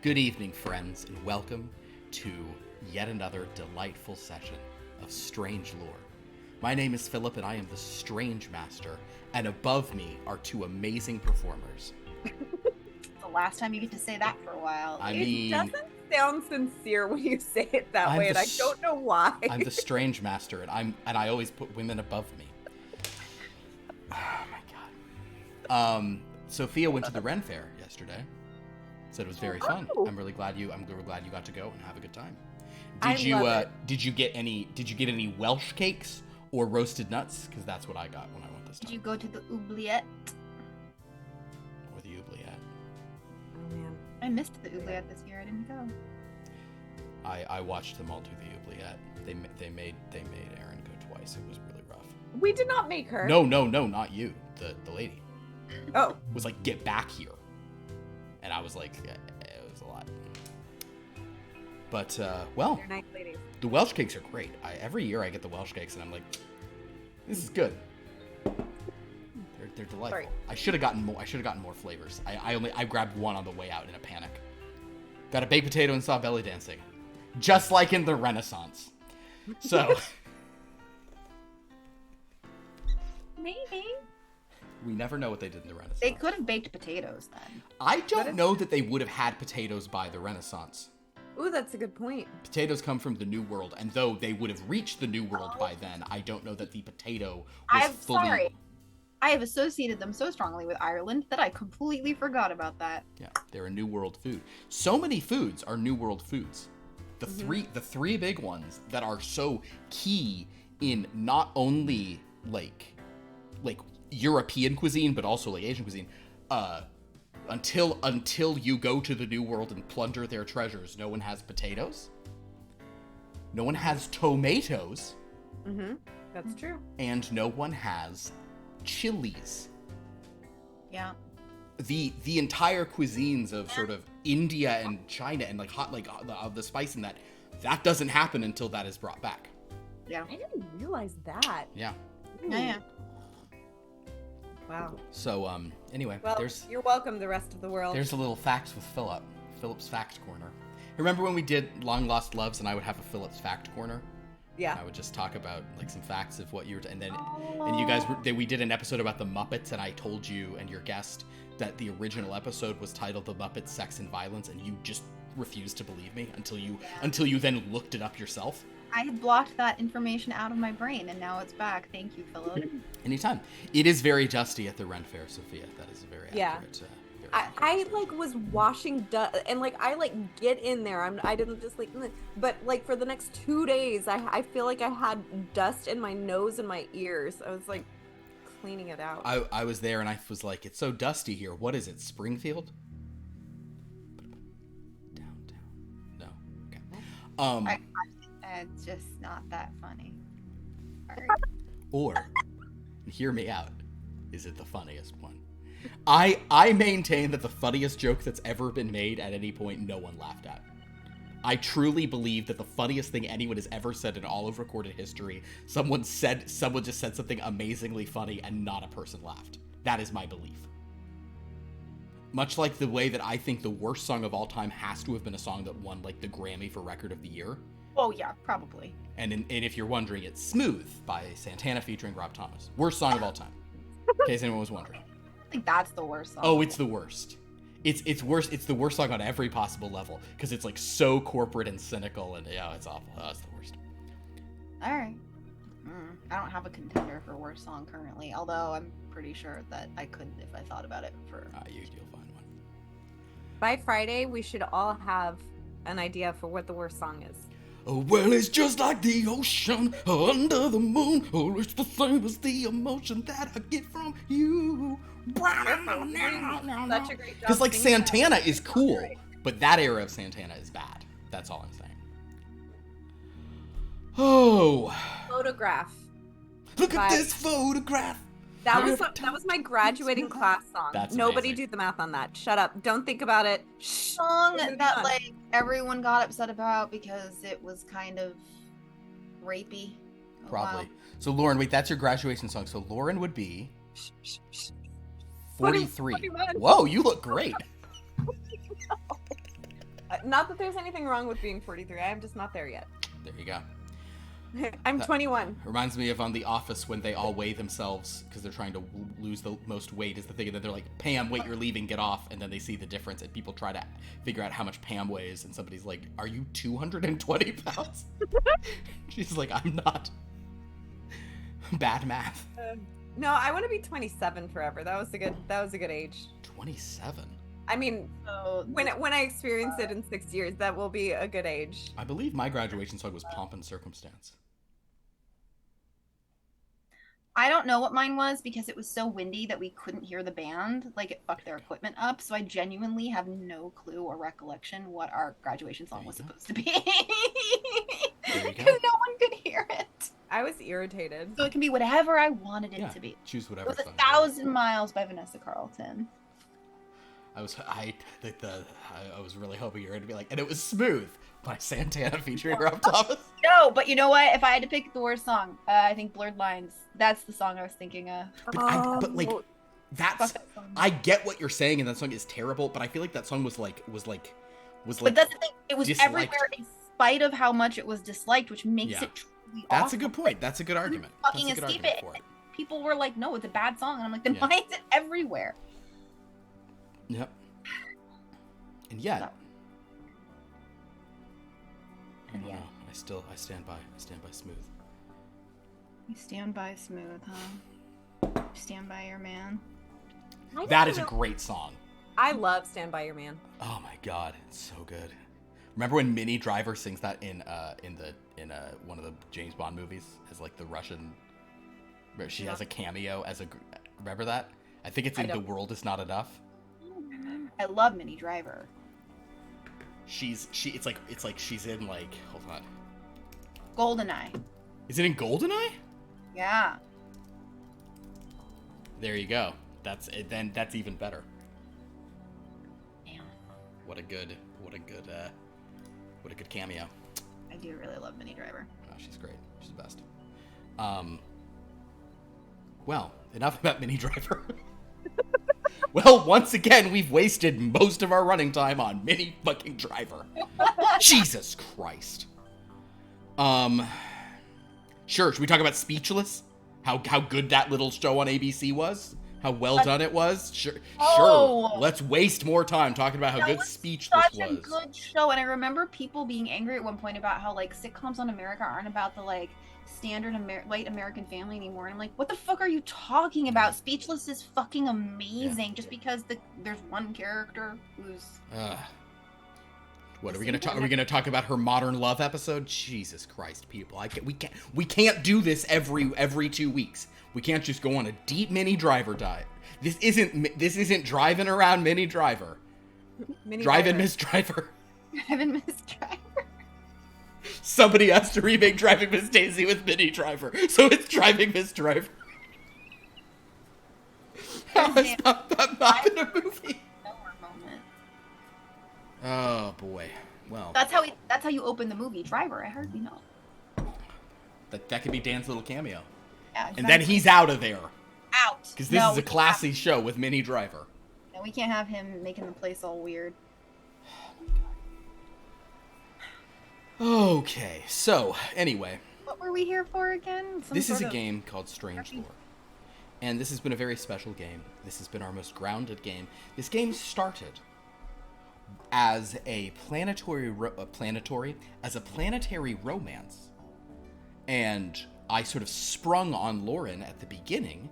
Good evening, friends, and welcome to yet another delightful session of Strange Lore. My name is Philip, and I am the Strange Master, and above me are two amazing performers. The last time you get to say that for a while. It doesn't sound sincere when you say it that way, and I don't know why. I'm the Strange Master, and I always put women above me. Oh my god. Sophia went to the Ren Fair yesterday. Said it was very fun. I'm really glad you got to go and have a good time. Did you get any Welsh cakes or roasted nuts? Because that's what I got when I went this time. Did you go to the oubliette? Or the oubliette? Oh man, I missed the oubliette this year. I didn't go. I watched them all do the oubliette. They made Erin go twice. It was really rough. we did not make her. No, not you. The lady. Oh, Was like, get back here. And I was like, it was a lot. But, well, they're nice ladies. the Welsh cakes are great. Every year I get the Welsh cakes and I'm like, this is good. They're delightful. Sorry. I should have gotten more flavors. I grabbed one on the way out in a panic. Got a baked potato and saw belly dancing. Just like in the Renaissance. So, Maybe. we never know what they did in the Renaissance. They could have baked potatoes then. I don't know that they would have had potatoes by the Renaissance. Ooh, that's a good point. Potatoes come from the New World, and though they would have reached the New World by then, I don't know that the potato was fully... I have associated them so strongly with Ireland that I completely forgot about that. Yeah, they're a New World food. So many foods are New World foods. The three big ones that are so key in not only like European cuisine, but also like Asian cuisine. Until you go to the New World and plunder their treasures, no one has potatoes. No one has tomatoes. Mm-hmm. That's true. And no one has chilies. Yeah. The entire cuisines of sort of India and China and like hot the spice in that doesn't happen until that is brought back. Yeah. I didn't realize that. Yeah. Ooh. Yeah. Wow. So anyway, Well, you're welcome, the rest of the world. there's a little facts with Philip's fact corner. Remember when we did Long Lost Loves and I would have a Philip's fact corner? Yeah. I would just talk about like some facts of what you were, and you guys we did an episode about the Muppets, and I told you and your guest that the original episode was titled "The Muppets: Sex and Violence," and you just refused to believe me until you then looked it up yourself. I had blocked that information out of my brain, and now it's back. Thank you, Philip. Anytime. It is very dusty at the Ren Fair, Sophia. That is a very accurate. Very I like was washing dust, and like I like get in there. I didn't just like, but like for the next 2 days, I feel like I had dust in my nose and my ears. I was like cleaning it out. I was there and I was like, it's so dusty here. What is it, Springfield? Downtown. No. Okay. It's just not that funny. Or, and hear me out, is it the funniest one? I maintain that the funniest joke that's ever been made at any point, no one laughed at. I truly believe that the funniest thing anyone has ever said in all of recorded history, someone just said something amazingly funny and not a person laughed. That is my belief. Much like the way that I think the worst song of all time has to have been a song that won like the Grammy for Record of the Year. Oh yeah, probably. And if you're wondering, it's Smooth by Santana featuring Rob Thomas. Worst song of all time. In case anyone was wondering. I think that's the worst song. Oh, it's the worst. It's worse. It's the worst song on every possible level because it's like so corporate and cynical, and yeah, it's awful. Oh, it's the worst. All right. I don't have a contender for worst song currently, although I'm pretty sure that I could if I thought about it for. You'll find one. By Friday, we should all have an idea for what the worst song is. Oh, well, it's just like the ocean under the moon. Oh, it's the same as the emotion that I get from you. Such a great job. Because like singing Santana that. is cool, but that era of Santana is bad. That's all I'm saying. Oh, Photograph. look at this photograph. That was my graduating class song. That's Nobody amazing. do the math on that. Shut up. Don't think about it. Shh. Song Moving that on. like everyone got upset about because it was kind of rapey. Oh, Probably. wow. So Lauren, wait, that's your graduation song. So Lauren would be 43. 41. Whoa, you look great. Not that there's anything wrong with being 43. I'm just not there yet. There you go. I'm 21. Reminds me of on The Office when they all weigh themselves because they're trying to lose the most weight is the thing, and then they're like, Pam, wait, you're leaving, get off, and then they see the difference, and people try to figure out how much Pam weighs, and somebody's like, are you 220 pounds? She's like, I'm not. Bad math. No, I want to be 27 forever. That was a good age. 27? I mean, So when I experience it in 6 years, that will be a good age. I believe my graduation song was Pomp and Circumstance. I don't know what mine was because it was so windy that we couldn't hear the band. Like, it fucked their equipment up. So I genuinely have no clue or recollection what our graduation song was supposed to be. There you go. Because no one could hear it. I was irritated. So it can be whatever I wanted it to be. Choose It whatever was song. 1,000 Miles by Vanessa Carlton. I was really hoping you were going to be like, and it was Smooth by Santana featuring Rob Thomas. No, but you know what? If I had to pick the worst song, I think Blurred Lines. That's the song I was thinking of. But like, that's, Fuck that song. I get what you're saying, and that song is terrible, but I feel like that song was like, But that's the thing. It was disliked. everywhere in spite of how much it was disliked, which makes Yeah. it truly That's awful. a good point. That's a good argument. Fucking That's a good escape argument it. for it. People were like, no, it's a bad song. And I'm like, then Yeah. why is it everywhere? Yep. And yet, So- And I yet. don't know. I stand by Smooth. You stand by Smooth, huh? You stand by your man. That is a great song. I love Stand By Your Man. Oh my god, it's so good. Remember when Minnie Driver sings that in one of the James Bond movies as like the Russian? She has a cameo as a. Remember that? I think it's in The World Is Not Enough. I love Minnie Driver. It's like she's in like, hold on. Goldeneye. Is it in Goldeneye? Yeah. There you go. That's even better. Damn. What a good cameo. I do really love Minnie Driver. Oh, she's great. She's the best. Well, enough about Minnie Driver. Well, once again, we've wasted most of our running time on Minnie fucking Driver. Jesus Christ. Sure, should we talk about Speechless? How good that little show on ABC was? How well done it was? Sure, Oh. sure. Let's waste more time talking about how That good was Speechless Such a was. good show, and I remember people being angry at one point about how like sitcoms on America aren't about the like standard white American family anymore. And I'm like, what the fuck are you talking about? Speechless is fucking amazing. Just because there's one character who's What are we gonna talk? Are we gonna talk about her modern love episode? Jesus Christ, people! We can't do this every 2 weeks. We can't just go on a deep Minnie Driver diet. This isn't driving around Minnie Driver. Driving Miss Driver. Driving Miss Driver. Somebody has to remake Driving Miss Daisy with Minnie Driver, so it's Driving Miss Driver. How has that not been a movie? Moment. Oh boy. Well, That's how you open the movie Driver. I heard you know. that could be Dan's little cameo. Yeah, exactly. And then he's out of there. out. Because this is a classy show with Minnie Driver. No, we can't have him making the place all weird. Okay, so anyway, What were we here for again? this is a game called Strange Lore. And this has been a very special game. This has been our most grounded game. This game started as a planetary romance. And I sort of sprung on Lauren at the beginning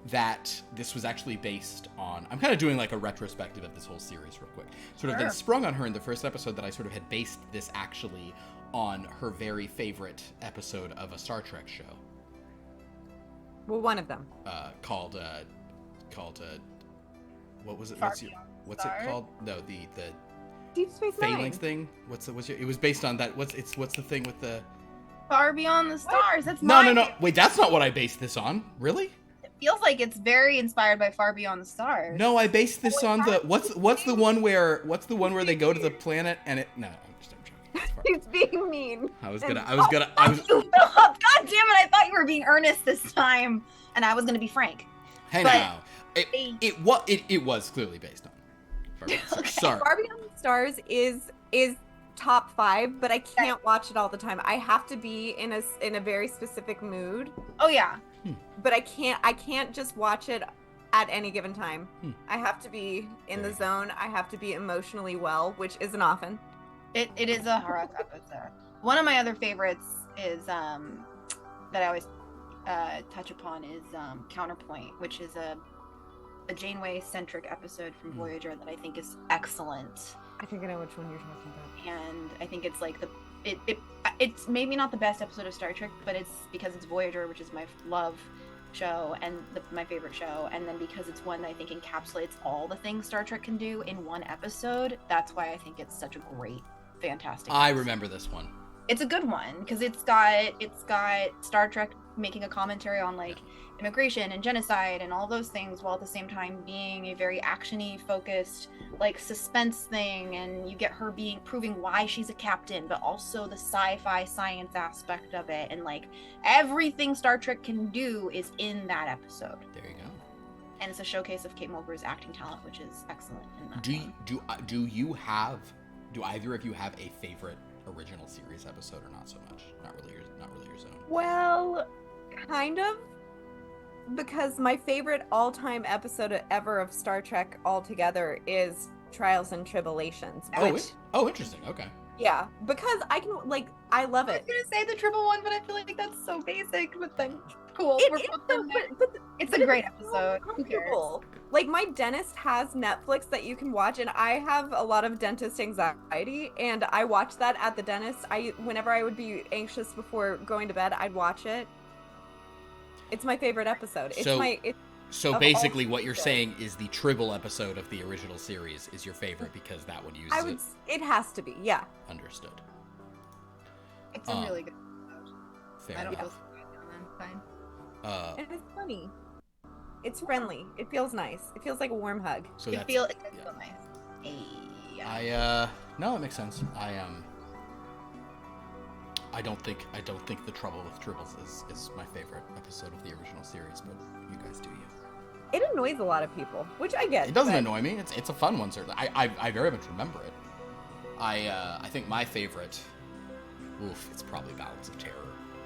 that this was actually based on... I'm kind of doing like a retrospective of this whole series real quick. Sort of then sprung on her in the first episode that I sort of had based this actually on her very favorite episode of a Star Trek show. Well, one of them. Called what was it? Far What's it Stars? called? No, the Deep Space Nine. Phalanx thing. It was based on that. What's the thing with the... Far Beyond the Stars. That's No. Wait, that's not what I based this on. Really? It feels like it's very inspired by Far Beyond the Stars. No, I based this on the what's the one where they go to the planet and it... No, I'm joking. It's fine. He's being mean. I was You, gonna. Philip! God damn it! I thought you were being earnest this time, and I was gonna be frank. Hey But- now, it was clearly based on. Sorry. Far Beyond the Stars is is top 5, but I can't watch it all the time. I have to be in a very specific mood. Oh yeah. But I can't just watch it at any given time. I have to be in the Very zone. I have to be emotionally well, which isn't often. It is a hard episode. One of my other favorites is that I always touch upon is Counterpoint, which is a Janeway centric episode from Voyager that I think is excellent. I think I know which one you're talking about. And I think it's like it's maybe not the best episode of Star Trek, but it's because it's Voyager, which is my love show and my favorite show, and then because it's one that I think encapsulates all the things Star Trek can do in one episode. That's why I think it's such a great, fantastic I episode. remember this one. It's a good one because it's got Star Trek making a commentary on like immigration and genocide and all those things, while at the same time being a very action-y focused like suspense thing, and you get her proving why she's a captain, but also the sci-fi science aspect of it, and like everything Star Trek can do is in that episode. There you go. And it's a showcase of Kate Mulgrew's acting talent, which is excellent in that. Do either of you have a favorite original series episode, or not so much? Not really your zone. Well, kind of, because my favorite all-time episode ever of Star Trek altogether is Trials and Tribulations. Oh, interesting. Okay. Yeah, because I can I love I it. was gonna say the triple one, but I feel like that's so basic. But then cool. It's a great episode. Who cares? Like, my dentist has Netflix that you can watch, and I have a lot of dentist anxiety, and I watch that at the dentist. Whenever I would be anxious before going to bed, I'd watch it. It's my favorite episode. So basically what you're saying is the Tribble episode of the original series is your favorite because that one uses it? It has to be, yeah. Understood. It's a really good episode. Fair I don't enough. feel fine. And it's funny. It's friendly. It feels nice. It feels like a warm hug. So It that's feels nice. Hey. No, it makes sense. I don't think The Trouble with Tribbles is my favorite episode of the original series, but you guys do you. It annoys a lot of people, which I get. It doesn't annoy me. It's a fun one, certainly. I very much remember it. I think my favorite, it's probably Balance of Terror.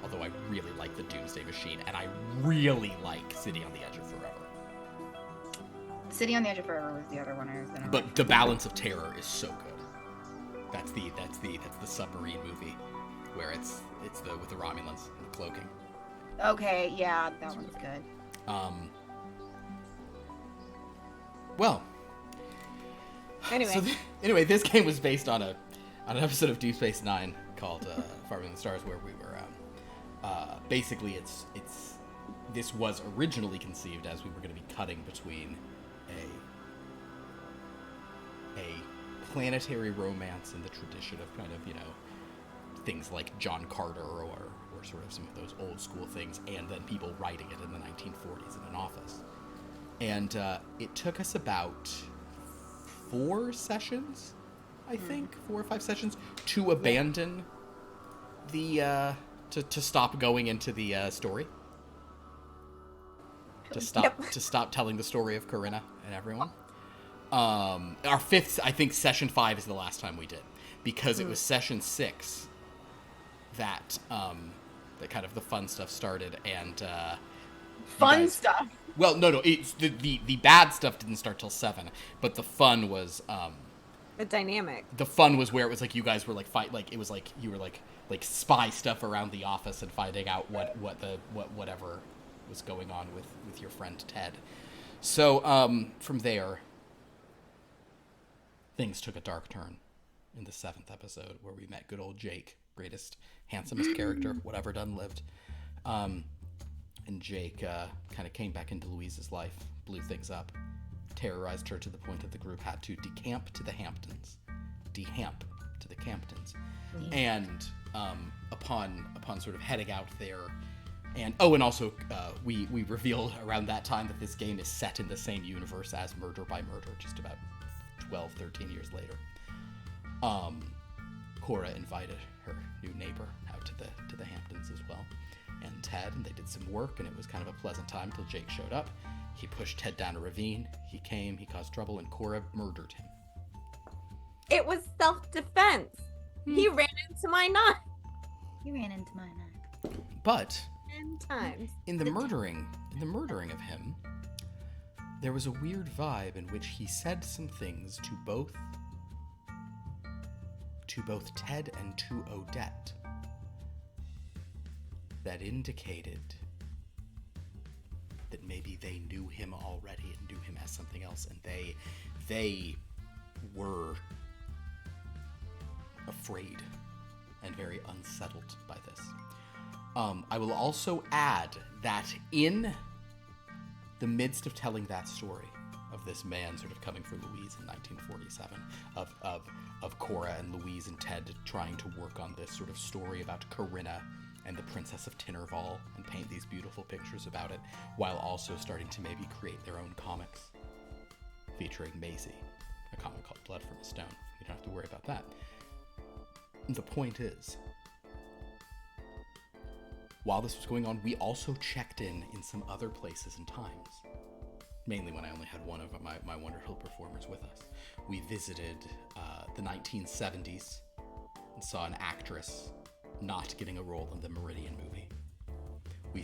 Although I really like the Doomsday Machine, and I really like City on the Edge of Forever. City on the Edge of Forever was the other one I was gonna. But The Balance of Terror is so good. That's the submarine movie, where it's with the Romulans and the cloaking. Okay, yeah, that one's good. Well. Anyway, This game was based on an episode of Deep Space Nine called Farming the Stars, where we were. Basically, this was originally conceived as we were going to be cutting between a planetary romance in the tradition of kind of, things like John Carter or sort of some of those old school things, and then people writing it in the 1940s in an office. And it took us about 4 sessions, I think, 4 or 5 sessions, to abandon the to stop going into the story. To stop telling the story of Corinna and everyone. Our 5th, I think, session 5 is the last time we did, because it was session 6 that kind of the fun stuff started, and Fun stuff. Well, no, it's the bad stuff didn't start till 7, but the fun was the dynamic. The fun was where it was like you guys were like it was like you were like spy stuff around the office and finding out whatever was going on with your friend Ted. So from there, things took a dark turn in the 7th episode, where we met good old Jake, greatest, handsomest character whatever done lived. And Jake kind of came back into Louise's life, blew things up, terrorized her to the point that the group had to decamp to the Hamptons. Dehamp to the Camptons. And upon sort of heading out there, and also we revealed around that time that this game is set in the same universe as Murder by Murder, just about 12, 13 years later. Cora invited her new neighbor out to the Hamptons as well, and Ted, and they did some work, and it was kind of a pleasant time till Jake showed up. He pushed Ted down a ravine. He came, he caused trouble, and Cora murdered him. It was self-defense. He ran into my knife You ran into my knife. But 10 times. in the murdering of him, there was a weird vibe in which he said some things to both Ted and to Odette that indicated that maybe they knew him already and knew him as something else, and they were afraid and very unsettled by this. I will also add that in the midst of telling that story of this man sort of coming for Louise in 1947, of Cora and Louise and Ted trying to work on this sort of story about Corinna and the Princess of Tinnerval and paint these beautiful pictures about it, while also starting to maybe create their own comics featuring Maisie, a comic called Blood from a Stone. You don't have to worry about that. The point is, while this was going on, we also checked in some other places and times. Mainly when I only had one of my Wonder Hill performers with us. We visited the 1970s and saw an actress not getting a role in the Meridian movie. We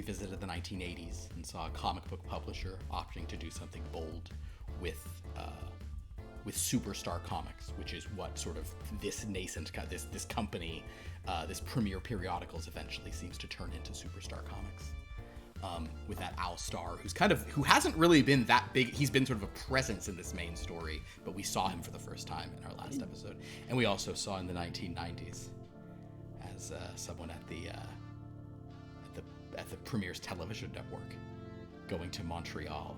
visited the 1980s and saw a comic book publisher opting to do something bold with Superstar Comics, which is what sort of this nascent this company, this Premier Periodicals eventually seems to turn into Superstar Comics. With that Al Starr, who hasn't really been that big. He's been sort of a presence in this main story, but we saw him for the first time in our last episode, and we also saw in the 1990s as someone at the Premier's television network, going to Montreal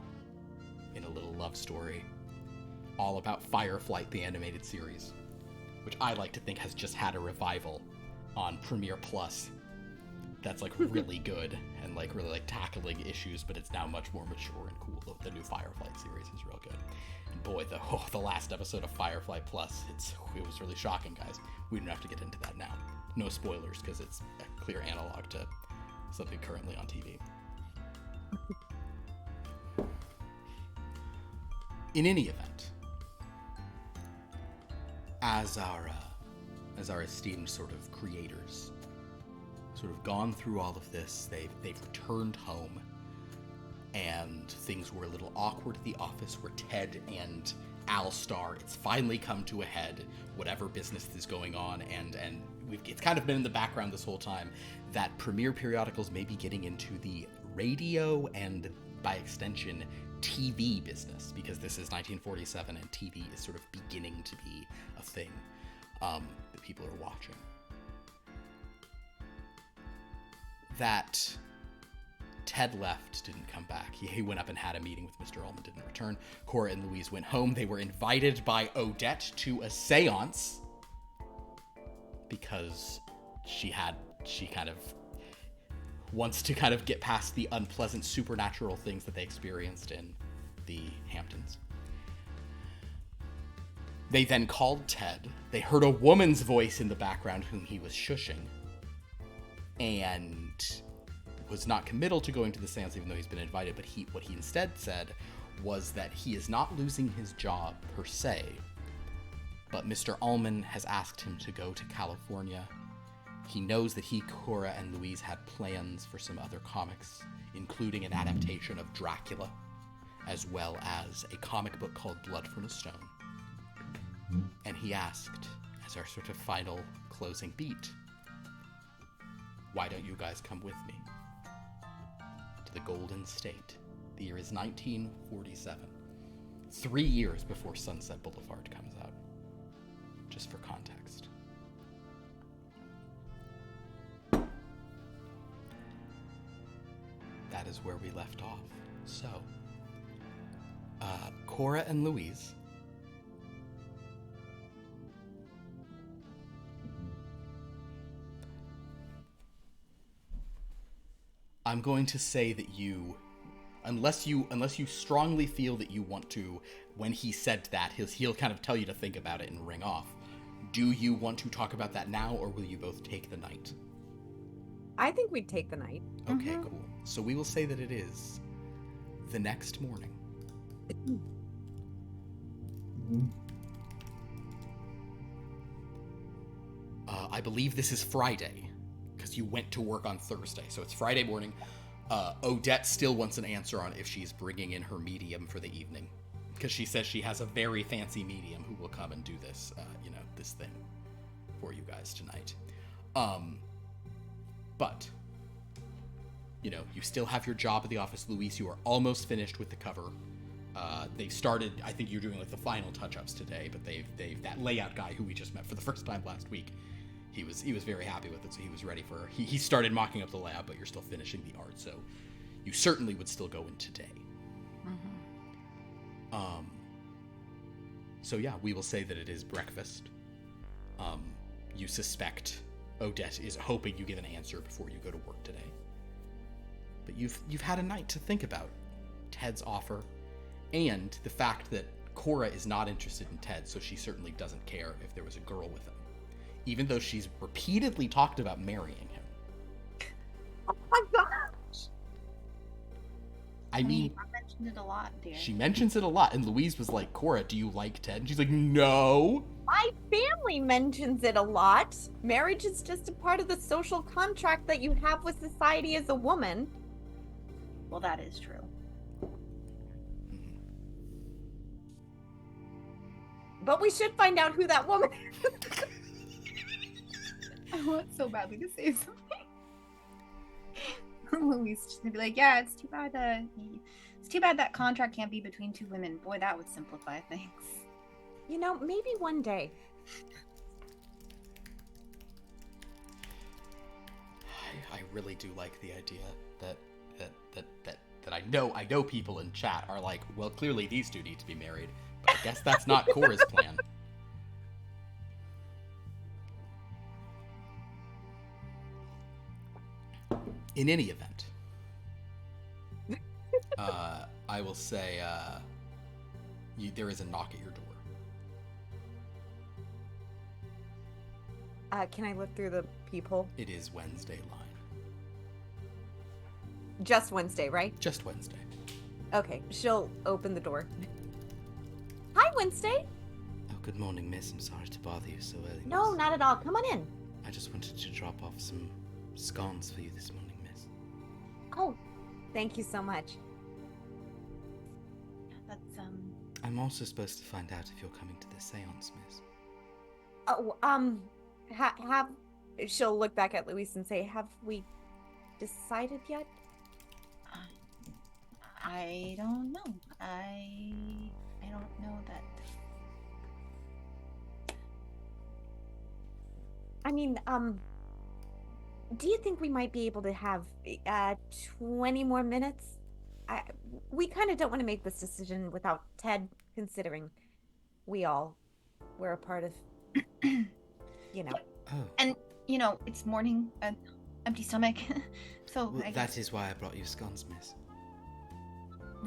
in a little love story, all about Fireflight, the animated series, which I like to think has just had a revival on Premiere Plus. That's like really good and like really like tackling issues, but it's now much more mature and cool. The new Fireflight series is real good. And boy, the last episode of Fireflight Plus, it was really shocking, guys. We don't have to get into that now. No spoilers, because it's a clear analog to something currently on TV. In any event, as our esteemed sort of creators sort of gone through all of this, they've returned home, and things were a little awkward at the office where Ted and Al Starr, it's finally come to a head, whatever business is going on, and it's kind of been in the background this whole time, that Premier Periodicals may be getting into the radio and, by extension, TV business, because this is 1947 and TV is sort of beginning to be a thing that people are watching. That Ted left, didn't come back. He went up and had a meeting with Mr. Ullman, didn't return. Cora and Louise went home. They were invited by Odette to a seance because she kind of wants to kind of get past the unpleasant supernatural things that they experienced in the Hamptons. They then called Ted. They heard a woman's voice in the background whom he was shushing, and was not committal to going to the seance even though he's been invited, but what he instead said was that he is not losing his job per se, but Mr. Ullman has asked him to go to California. He knows that Cora, and Louise had plans for some other comics, including an adaptation of Dracula, as well as a comic book called Blood from a Stone. And he asked, as our sort of final closing beat, why don't you guys come with me to the Golden State? The year is 1947. 3 years before Sunset Boulevard comes out. Just for context. That is where we left off. So, Cora and Louise I'm going to say that you, unless you strongly feel that you want to, when he said that, he'll kind of tell you to think about it and ring off. Do you want to talk about that now, or will you both take the night? I think we'd take the night. Okay, cool. So we will say that it is the next morning. I believe this is Friday, because you went to work on Thursday, so it's Friday morning. Odette still wants an answer on if she's bringing in her medium for the evening, because she says she has a very fancy medium who will come and do this, this thing for you guys tonight. But, you still have your job at the office, Luis. You are almost finished with the cover. They've started, I think you're doing like the final touch-ups today, but they've that layout guy who we just met for the first time last week, he was very happy with it, so he was ready for, he started mocking up the layout, but you're still finishing the art, so you certainly would still go in today. So yeah, we will say that it is breakfast. You suspect Odette is hoping you give an answer before you go to work today. But you've had a night to think about Ted's offer, and the fact that Cora is not interested in Ted, so she certainly doesn't care if there was a girl with him, even though she's repeatedly talked about marrying him. Oh my gosh! I mean, I mentioned it a lot, dear. she mentions it a lot, and Louise was like, Cora, do you like Ted? And she's like, no. My family mentions it a lot. Marriage is just a part of the social contract that you have with society as a woman. Well, that is true. But we should find out who that woman is. I want so badly to say something. Louise just gonna be like, yeah, it's too bad that contract can't be between two women. Boy, that would simplify things. Maybe one day. I really do like the idea that I know people in chat are like, well, clearly these two need to be married, but I guess that's not Cora's plan. In any event, I will say there is a knock at your door. Can I look through the peephole? It is Wednesday line. Just Wednesday, right? Just Wednesday. Okay, she'll open the door. Hi, Wednesday. Oh, good morning, miss. I'm sorry to bother you so early. No, miss. not at all. Come on in. I just wanted to drop off some scones for you this morning, miss. Oh, thank you so much. That's I'm also supposed to find out if you're coming to the seance, miss. Oh, she'll look back at Luis and say, have we decided yet? I don't know. I don't know that. I mean, do you think we might be able to have 20 more minutes? We kind of don't want to make this decision without Ted, considering we all were a part of, Oh. And it's morning, an empty stomach. So Well, I guess, that is why I brought you scones, miss.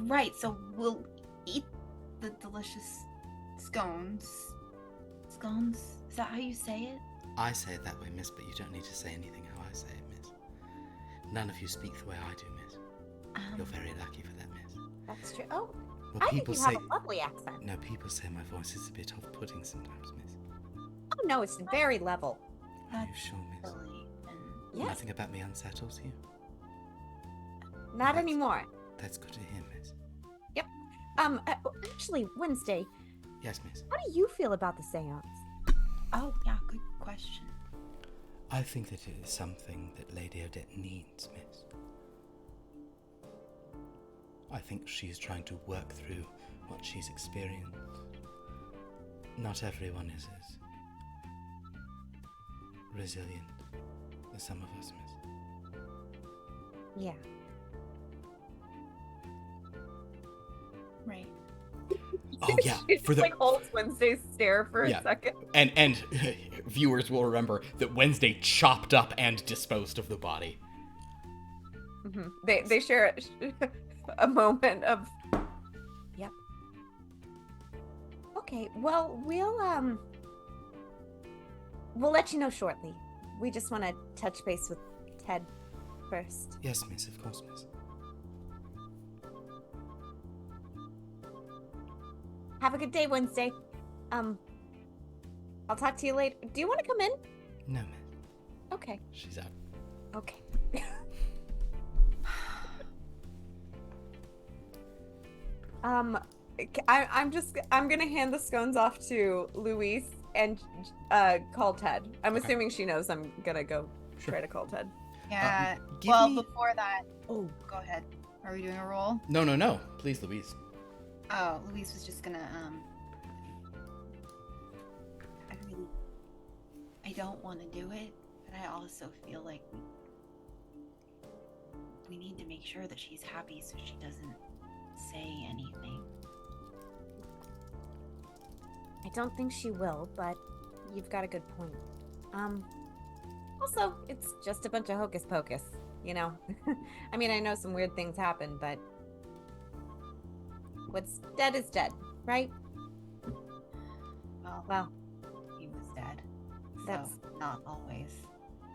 right. So we'll eat the delicious scones. Scones? Is that how you say it? I say it that way, miss, but you don't need to say anything how I say it, miss. None of you speak the way I do, miss. You're very lucky for that, miss. That's true. Oh, Well, I think people you say... have a lovely accent. No, people say my voice is a bit off-putting sometimes, miss. Oh, no, it's very level. Are you That's sure, miss? silly. And Yes, Nothing about me unsettles you? not That's- anymore. That's good to hear, miss. Actually, Wednesday, Yes, miss. how do you feel about the seance? oh yeah, good question. I think that it is something that Lady Odette needs, miss. I think she's trying to work through what she's experienced. Not everyone is as resilient as some of us, miss. Yeah. Right. Oh yeah, She for the just, holds Wednesday's stare for Yeah. a second. and viewers will remember that Wednesday chopped up and disposed of the body. They share a moment of. Yep. Okay. Well, we'll let you know shortly. We just want to touch base with Ted first. Yes, miss, of course, miss. Have a good day, Wednesday. I'll talk to you later. Do you want to come in? No, miss. Okay. She's out. Okay. I'm gonna hand the scones off to Louise and call Ted. I'm Okay. assuming she knows I'm gonna go Sure. try to call Ted. Yeah. Give Well, me- before that, Oh, go ahead. Are we doing a roll? No. Please, Louise. Oh, Louise was just gonna I don't want to do it, but I also feel like we need to make sure that she's happy so she doesn't say anything. I don't think she will, but you've got a good point. Also, it's just a bunch of hocus pocus, you know? I mean, I know some weird things happen, but what's dead is dead, right? Well, He was dead. That's- So, not always.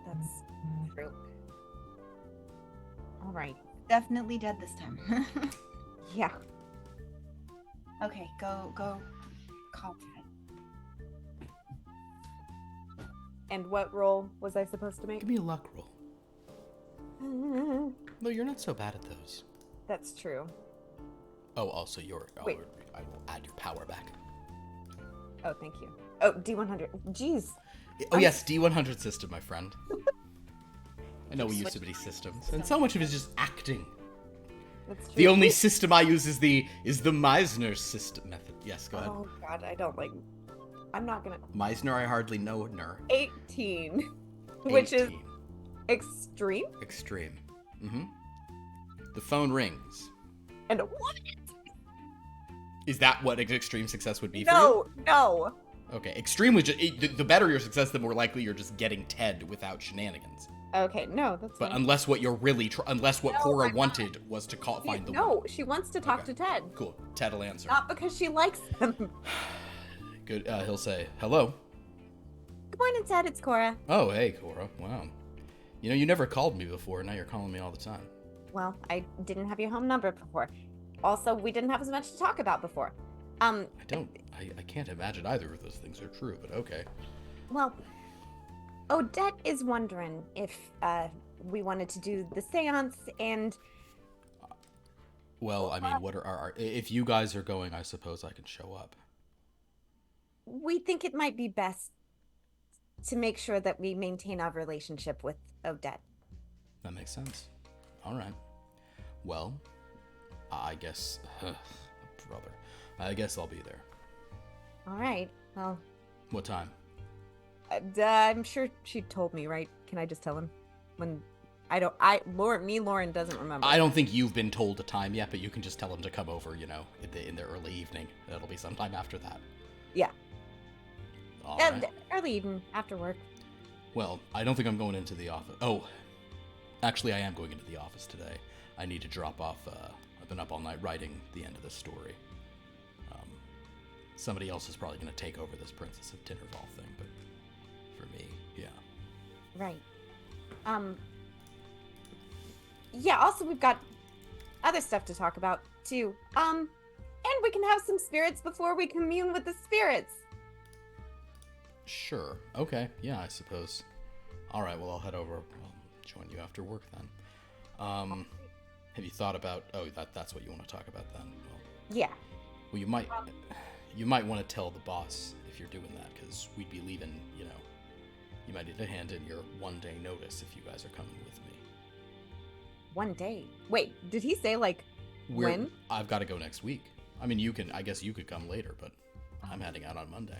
that's true. All right. Definitely dead this time. Yeah. Okay, go call Ted. And what role was I supposed to make? Give me a luck roll. No, you're not so bad at those. That's true. Oh, also Wait. I will add your power back. Oh, thank you. Oh, D100. Jeez. Oh yes, D100 system, my friend. I know we use so many systems, and so much of it is just acting. That's true. The only system I use is the Meisner system method. Yes, go ahead. Oh, God, I don't like... I'm not gonna... Meisner, I hardly know her. 18. Which is 18. extreme. Extreme. Mm-hmm. The phone rings. And what? Is that what extreme success would be for you? No. Okay, extreme was just the better your success, the more likely you're just getting Ted without shenanigans. Okay, no, that's But fine. unless what you're really unless what No, Cora I'm not. wanted was to find the one. No, she wants to talk Okay. to Ted. Cool. Ted will answer. Not because she likes him. Good. He'll say hello. Good morning, Ted. It's Cora. Oh, hey, Cora. Wow. You know, you never called me before. Now you're calling me all the time. Well, I didn't have your home number before. Also, we didn't have as much to talk about before. I can't imagine either of those things are true, but okay. Well, Odette is wondering if we wanted to do the seance, and Well, I mean, what are our... If you guys are going, I suppose I can show up. we think it might be best to make sure that we maintain our relationship with Odette. That makes sense. All right. Well, I guess... brother. I guess I'll be there. All right. Well, What time? I'm sure she told me, right? Can I just tell him? When Lauren doesn't remember. I don't think you've been told a time yet, but you can just tell him to come over, you know, in the early evening. That'll be sometime after that. Yeah. All right. Early evening, after work. Well, I don't think I'm going into the office. Oh, actually, I am going into the office today. I need to drop off. I've been up all night writing the end of this story. Somebody else is probably going to take over this Princess of Tinnerval thing, but for me, yeah. Right. Yeah, also we've got other stuff to talk about, too. And we can have some spirits before we commune with the spirits. Sure. Okay. Yeah, I suppose. All right. Well, I'll head over. I'll join you after work then. Have you thought about? Oh, that's what you want to talk about then. Well, Yeah. well, you might want to tell the boss if you're doing that, because we'd be leaving. You know, you might need to hand in your 1-day notice if you guys are coming with me. 1 day. Wait, did he say, like, when? I've got to go next week. I mean, I guess you could come later, but I'm heading out on Monday.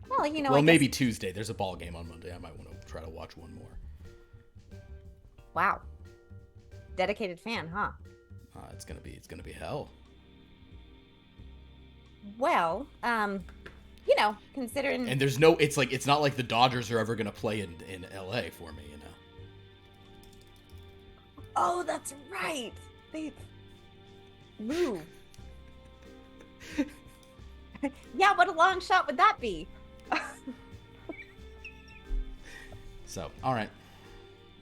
Well, you know, Well, I guess- maybe Tuesday. There's a ball game on Monday. I might want to try to watch one more. Wow. Dedicated fan, huh? It's gonna be hell. Well, you know, considering... And there's it's not like the Dodgers are ever gonna play in LA for me, you know. Oh, that's right. They move. Yeah, what a long shot would that be? So, all right,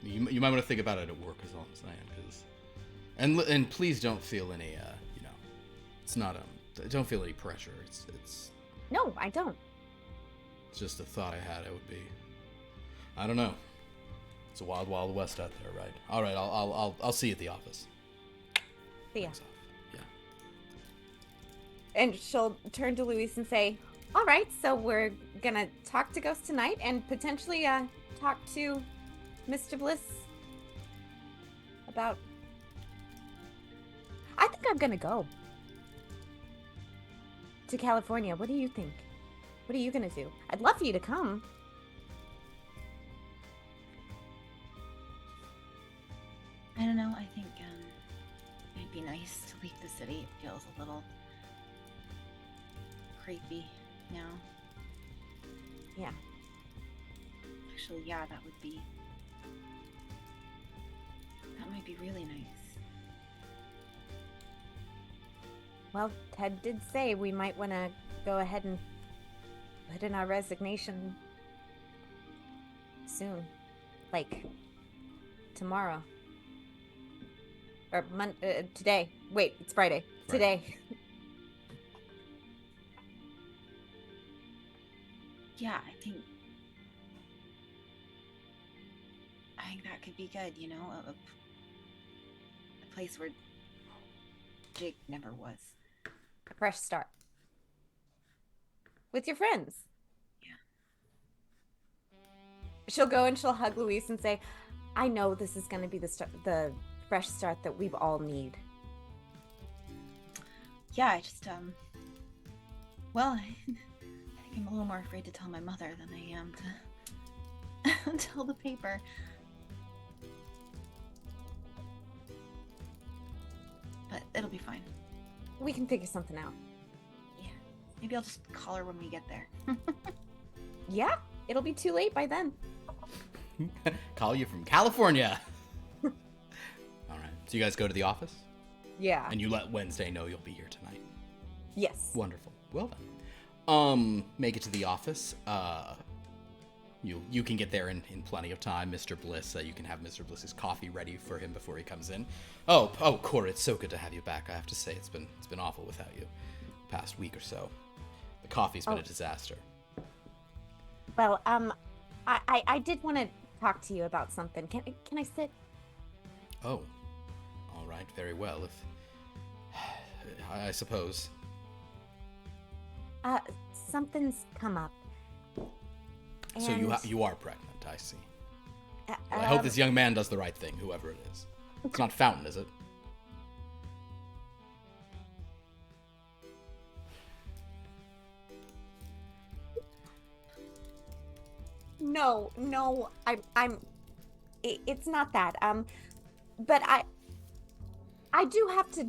you might want to think about it at work, is all I'm saying, because, and please don't feel any, you know, it's not don't feel any pressure. It's No, I don't. It's just a thought I had. It would be. I don't know. It's a wild, wild west out there, right? All right, I'll see you at the office. See ya. Thanks, off. Yeah. And she'll turn to Luis and say, all right, so we're gonna talk to Ghost tonight and potentially talk to Mr. Bliss about... I think I'm gonna go to California. What do you think? What are you gonna do? I'd love for you to come. I don't know. I think it'd be nice to leave the city. It feels a little creepy now. Yeah. Actually, yeah, that might be really nice. Well, Ted did say we might want to go ahead and put in our resignation soon. Like, tomorrow. Or today. Wait, it's Friday. Right. Today. Yeah, I think that could be good, you know, a place where Jake never was. A fresh start. With your friends. Yeah. She'll go and she'll hug Luis and say, I know this is going to be the fresh start that we all need. Yeah, I just, well, I think I'm a little more afraid to tell my mother than I am to tell the paper. But it'll be fine. We can figure something out. Yeah. Maybe I'll just call her when we get there. Yeah, it'll be too late by then. Call you from California. All right. So you guys go to the office? Yeah. And you let Wednesday know you'll be here tonight. Yes. Wonderful. Well then. Make it to the office. You can get there in plenty of time. Mr. Bliss, you can have Mr. Bliss's coffee ready for him before he comes in. Oh, Cora, it's so good to have you back. I have to say, it's been awful without you past week or so. The coffee's been a disaster. Well, I did want to talk to you about something. Can I sit? Oh, all right, very well. If I suppose. Something's come up. So And, you are pregnant, I see. Well, I hope this young man does the right thing, whoever it is. It's not Fountain, is it? No, it's not that. But I do have to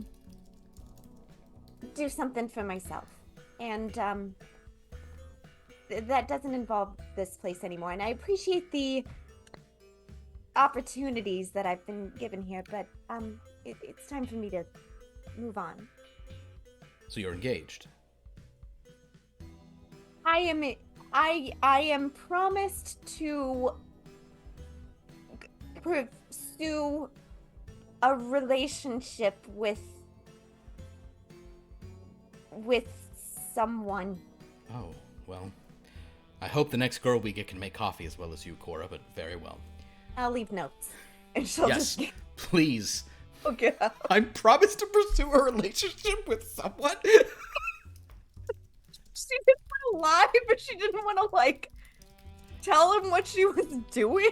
do something for myself. And, that doesn't involve this place anymore. And I appreciate the opportunities that I've been given here, but, it's time for me to move on. So you're engaged. I am promised to pursue a relationship with someone. Oh, well. I hope the next girl we get can make coffee as well as you, Cora, but very well. I'll leave notes. And she'll Yes, just please. okay. I'm promised to pursue a relationship with someone. She didn't want to lie, but she didn't want to, like, tell him what she was doing.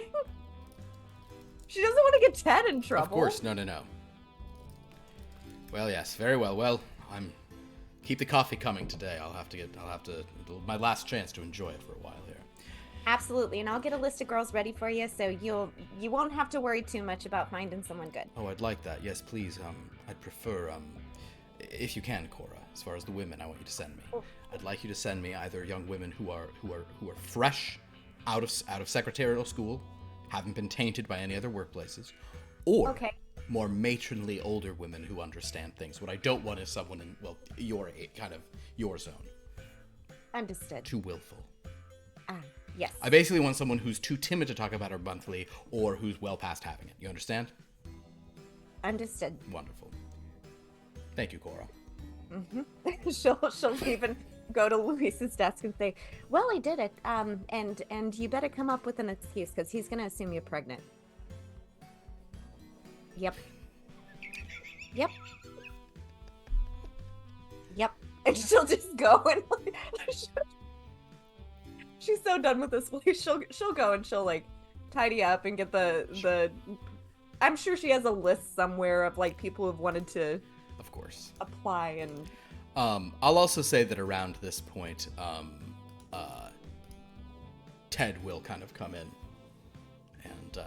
She doesn't want to get Ted in trouble. Of course, no. Well, yes, very well. Well, keep the coffee coming today. It'll my last chance to enjoy it for a while here. Absolutely, and I'll get a list of girls ready for you, so you won't have to worry too much about finding someone good. Oh, I'd like that. Yes, please. I'd prefer, if you can, Cora, as far as the women I want you to send me. I'd like you to send me either young women who are fresh out of secretarial school, haven't been tainted by any other workplaces, or Okay. more matronly older women who understand things. What I don't want is someone in, well, your zone. Understood. Too willful. Yes. I basically want someone who's too timid to talk about her monthly or who's well past having it. You understand? Understood. Wonderful. Thank you, Cora. She'll leave and go to Luis's desk and say, "Well, I did it. And you better come up with an excuse because he's gonna assume you're pregnant." Yep. Yep. Yep. And she'll just go and like, she's so done with this place. She'll go and she'll like tidy up and get the. I'm sure she has a list somewhere of like people who've wanted to, Of course. apply and. I'll also say that around this point, Ted will kind of come in and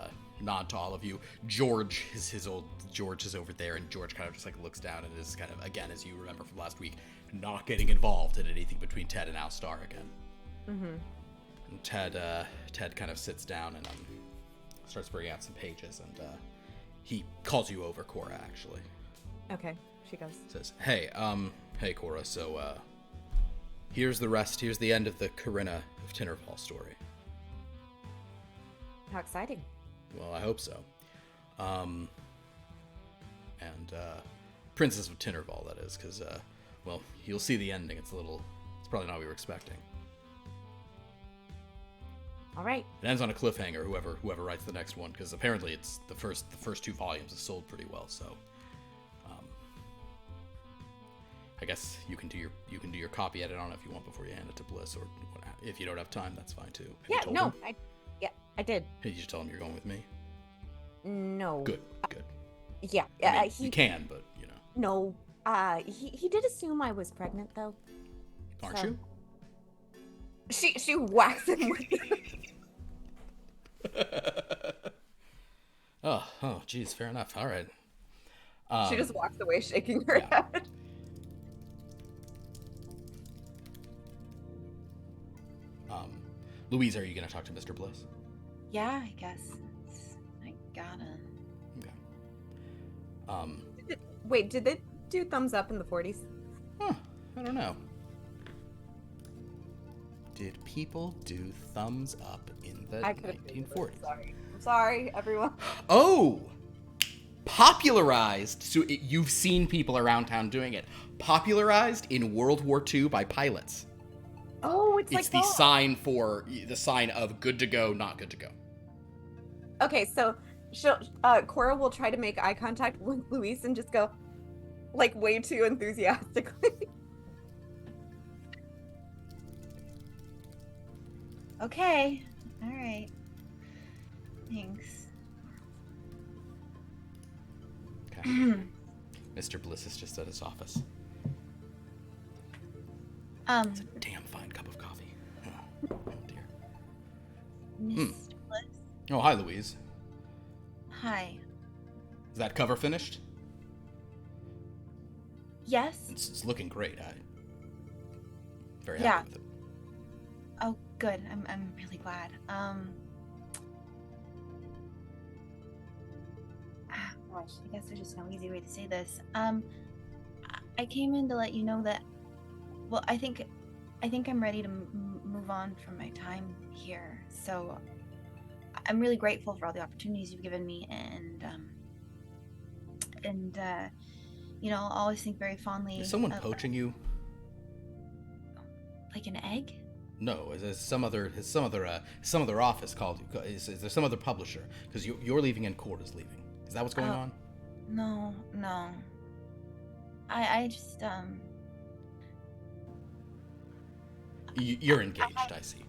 nod to all of you. George is over there, and George kind of just like looks down and is kind of, again, as you remember from last week, not getting involved in anything between Ted and Alstar again. Mm-hmm. And Ted kind of sits down and starts bringing out some pages, and he calls you over, Cora, actually. Okay, she goes. Says, hey Cora, so here's the rest, here's the end of the Corinna of Tinnerfall story. How exciting. Well, I hope so. Princess of Tinnerfall, that is, because, well, you'll see the ending. It's probably not what we were expecting. All right. It ends on a cliffhanger, whoever writes the next one, because apparently it's the first 2 volumes is sold pretty well, so I guess you can do your copy edit on it if you want before you hand it to Bliss, or if you don't have time, that's fine too. Have you Yeah, told no, him? I did. Hey, did you tell him you're going with me? No. Good. Yeah, I mean, you can, but you know. No. He did assume I was pregnant though. Aren't So- you? She whacks him with Oh, geez, fair enough. All right. She just walks away shaking her yeah. head. Louise, are you going to talk to Mr. Bliss? Yeah, I guess. I gotta. Okay. Wait, did they do thumbs up in the 40s? I don't know. Did people do thumbs up in the I could have 1940s? Sorry. I'm sorry, everyone. Oh! Popularized. So you've seen people around town doing it. Popularized in World War II by pilots. Oh, it's It's the sign of good to go, not good to go. Okay, so Cora will try to make eye contact with Luis and just go, like, way too enthusiastically. Okay. All right. Thanks. Okay. Mr. Bliss is just at his office. It's a damn fine cup of coffee. Oh dear. Mr. Bliss. Oh, hi, Louise. Hi. Is that cover finished? Yes. It's looking great. Very Yeah. happy with it. Oh, good. I'm really glad. Gosh, I guess there's just no easy way to say this. I came in to let you know that. Well, I think I'm ready to move on from my time here. So I'm really grateful for all the opportunities you've given me, and you know, I'll always think very fondly. Is someone of, poaching you? like an egg? No. Is some other office called you? Is there some other publisher? Because you're leaving and Cora's leaving. Is that what's going on? No. I just You're engaged. I see.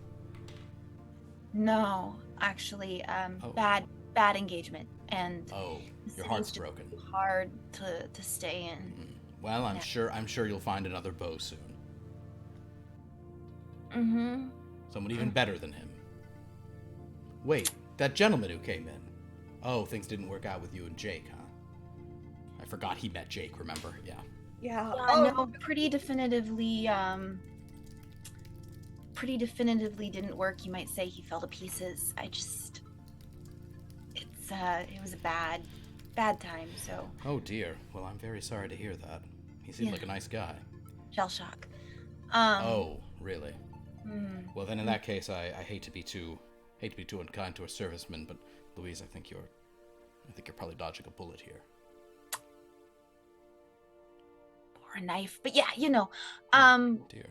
No, actually, Oh. bad engagement, and Oh, the your heart's city's broken. just hard to stay in. Well, I'm Yeah. sure you'll find another beau soon. Mm-hmm. Someone even better than him. Wait, that gentleman who came in. Oh, things didn't work out with you and Jake, huh? I forgot he met Jake, remember? Yeah. Yeah. No, pretty definitively didn't work. You might say he fell to pieces. It was a bad time, so Oh dear. Well, I'm very sorry to hear that. He seemed Yeah. like a nice guy. shell shock. Oh, really? Mm, Well, then in that case, I hate to be too unkind to a serviceman, but Louise, I think you're probably dodging a bullet here. or a knife, but yeah, you know. Dear.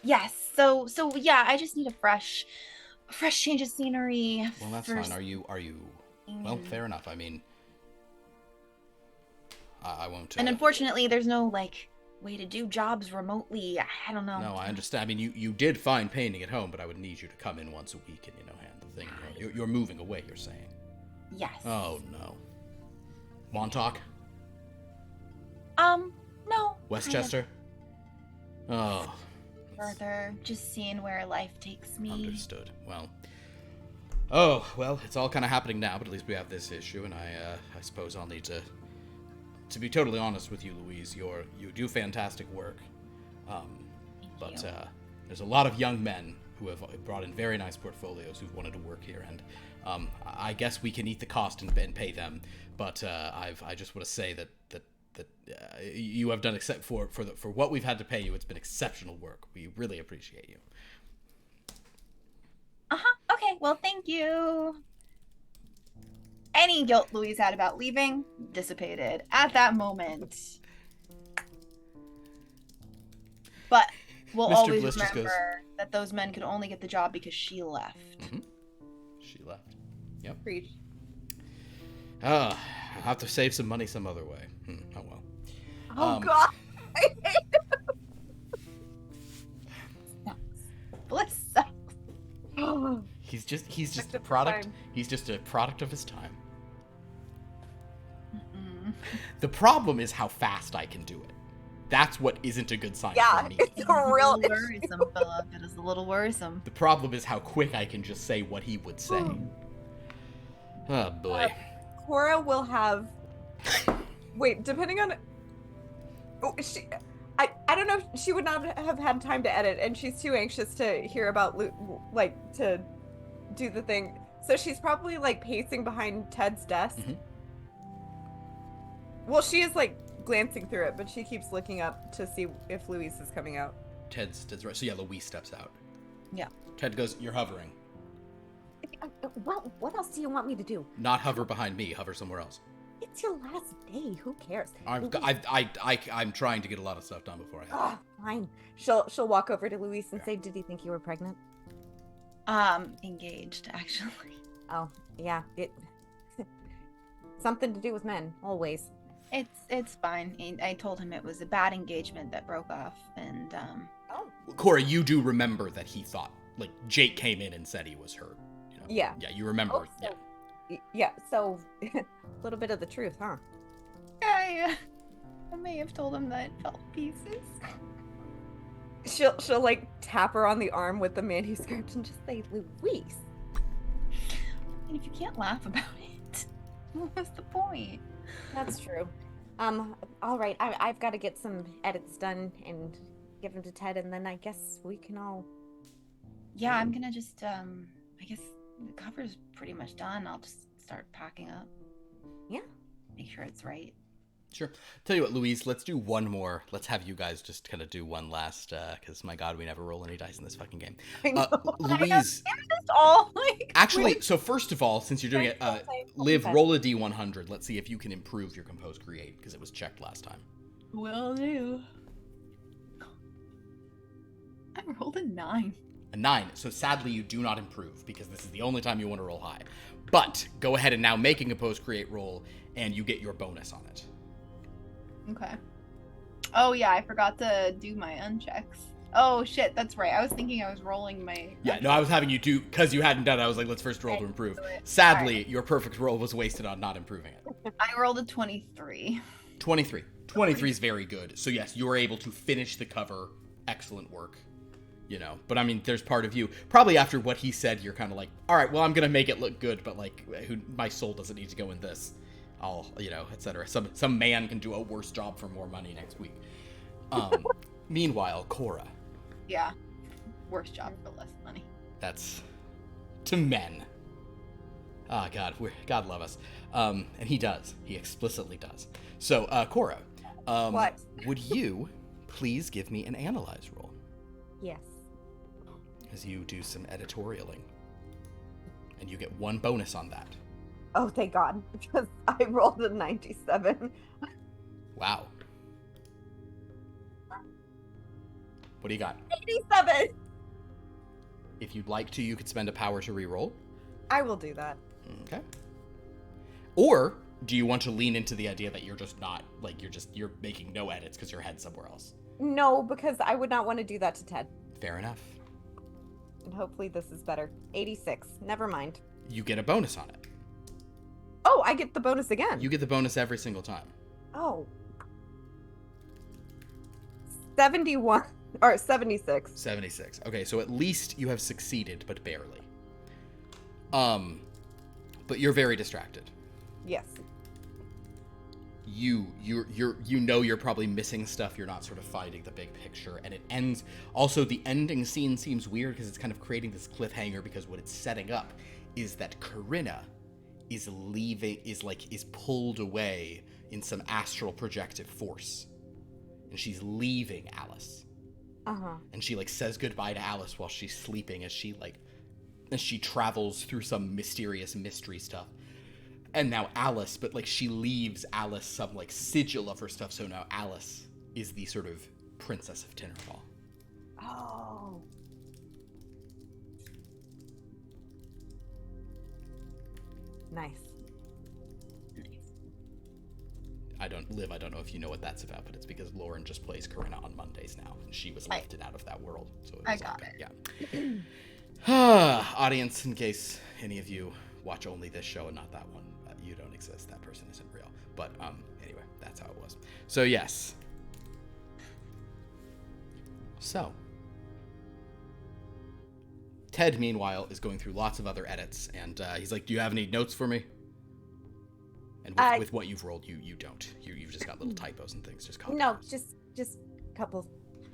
Yes. So yeah, I just need a fresh change of scenery. Well, that's for fine. Are you? Well, fair enough. I mean, I won't. And unfortunately, there's no like way to do jobs remotely. I don't know. No, I understand. I mean, you did fine painting at home, but I would need you to come in once a week and hand the thing. You're moving away. You're saying. Yes. Oh no. Montauk. No. Westchester. Oh. Further, just seeing where life takes me. Understood. Well. Oh well, it's all kind of happening now, but at least we have this issue, and I suppose I'll need to. To be totally honest with you, Louise, you do fantastic work, but there's a lot of young men who have brought in very nice portfolios who've wanted to work here, and I guess we can eat the cost and pay them. But I just want to say that you have done except for what we've had to pay you. It's been exceptional work. We really appreciate you. Okay. Well, thank you. Any guilt Louise had about leaving dissipated at that moment. But we'll Mr. always Bliss just remember that those men could only get the job because she left. Mm-hmm. She left. Yep. Preach. I'll have to save some money some other way. Oh well. Oh God. I hate Bliss sucks. it. He's just a of product. time. He's just a product of his time. Mm-mm. The problem is how fast I can do it. That's what isn't a good sign Yeah, for me. it's a real little worrisome, Philip. It is a little worrisome. The problem is how quick I can just say what he would say. Oh boy. Cora will have. Wait, depending on. Oh, I don't know if she would not have had time to edit, and she's too anxious to hear about to do the thing. So she's probably like pacing behind Ted's desk. Mhm. Well, she is like glancing through it, but she keeps looking up to see if Louise is coming out. Ted's right. So yeah, Louise steps out. Yeah. Ted goes, "You're hovering. Well, what else do you want me to do? Not hover behind me. Hover somewhere else." It's your last day. Who cares? I'm trying to get a lot of stuff done before I have. Fine. She'll walk over to Louise and say, "Did he think you were pregnant?" Engaged, actually. Oh, yeah. It something to do with men, always. It's fine. I told him it was a bad engagement that broke off, and Oh. Cora, you do remember that he thought like Jake came in and said he was hurt. You know? Yeah. Yeah, you remember. Oh, so, yeah. So, a little bit of the truth, huh? I may have told him that it fell to pieces. She'll like tap her on the arm with the manuscript and just say, "Louise." And if you can't laugh about it, what's the point? That's true. All right. I've got to get some edits done and give them to Ted, and then I guess we can all. Yeah, I'm gonna just I guess the cover's pretty much done. I'll just start packing up. Yeah. Make sure it's right. Sure. Tell you what, Louise, let's do one more. Let's have you guys just kind of do one last, because my God, we never roll any dice in this fucking game. I know. Louise, It's all like actually, so first of all, since you're doing it, Liv, Okay. roll a D100. Let's see if you can improve your Compose Create, because it was checked last time. will do. I rolled a 9. A 9. So sadly, you do not improve, because this is the only time you want to roll high. But go ahead and now make a Compose Create roll, and you get your bonus on it. Okay. Oh yeah, I forgot to do my unchecks. Oh shit, that's right. I was thinking I was rolling my. Yeah, no, I was having you do, because you hadn't done it, I was like, let's first roll to improve. Sadly, your perfect roll was wasted on not improving it. I rolled a 23. 23. 23 is very good. So yes, you were able to finish the cover. Excellent work. You know, but I mean, there's part of you, probably after what he said, you're kind of like, all right, well, I'm going to make it look good, but like, my soul doesn't need to go in this. I'll, you know, etc. Some man can do a worse job for more money next week. Meanwhile, Cora. Yeah. Worst job for less money. That's to men. Ah, God, God love us. And he does. He explicitly does. So, Cora, What? would you please give me an analyze roll Yes. as you do some editorialing, and you get 1 bonus on that. Oh, thank God, because I rolled a 97. Wow. What do you got? 87. If you'd like to, you could spend a power to re-roll. I will do that. Okay. Or do you want to lean into the idea that you're just not, like, you're making no edits because your head's somewhere else? No, because I would not want to do that to Ted. Fair enough. And hopefully this is better. 86. Never mind. You get a bonus on it. Oh, I get the bonus again. You get the bonus every single time. Oh. 71. Or 76. 76. Okay, so at least you have succeeded, but barely. But you're very distracted. Yes. You know you're probably missing stuff. You're not sort of finding the big picture, and it ends. Also, the ending scene seems weird because it's kind of creating this cliffhanger because what it's setting up is that Corinna is pulled away in some astral projective force, and she's leaving Alice. And she says goodbye to Alice while she's sleeping as she travels through some mysterious mystery stuff. And now Alice, but she leaves Alice some sigil of her stuff, so now Alice is the sort of princess of Tinnerfall. Oh. Nice. I don't know if you know what that's about, but it's because Lauren just plays Corinna on Mondays now, and she was lifted out of that world. So it was I got it. Yeah. Audience, in case any of you watch only this show and not that one, you don't exist. That person isn't real. But anyway, that's how it was. So yes. So Ted, meanwhile, is going through lots of other edits, and he's like, "Do you have any notes for me?" And with what you've rolled, you don't. You've just got little typos and things. Just no, just a couple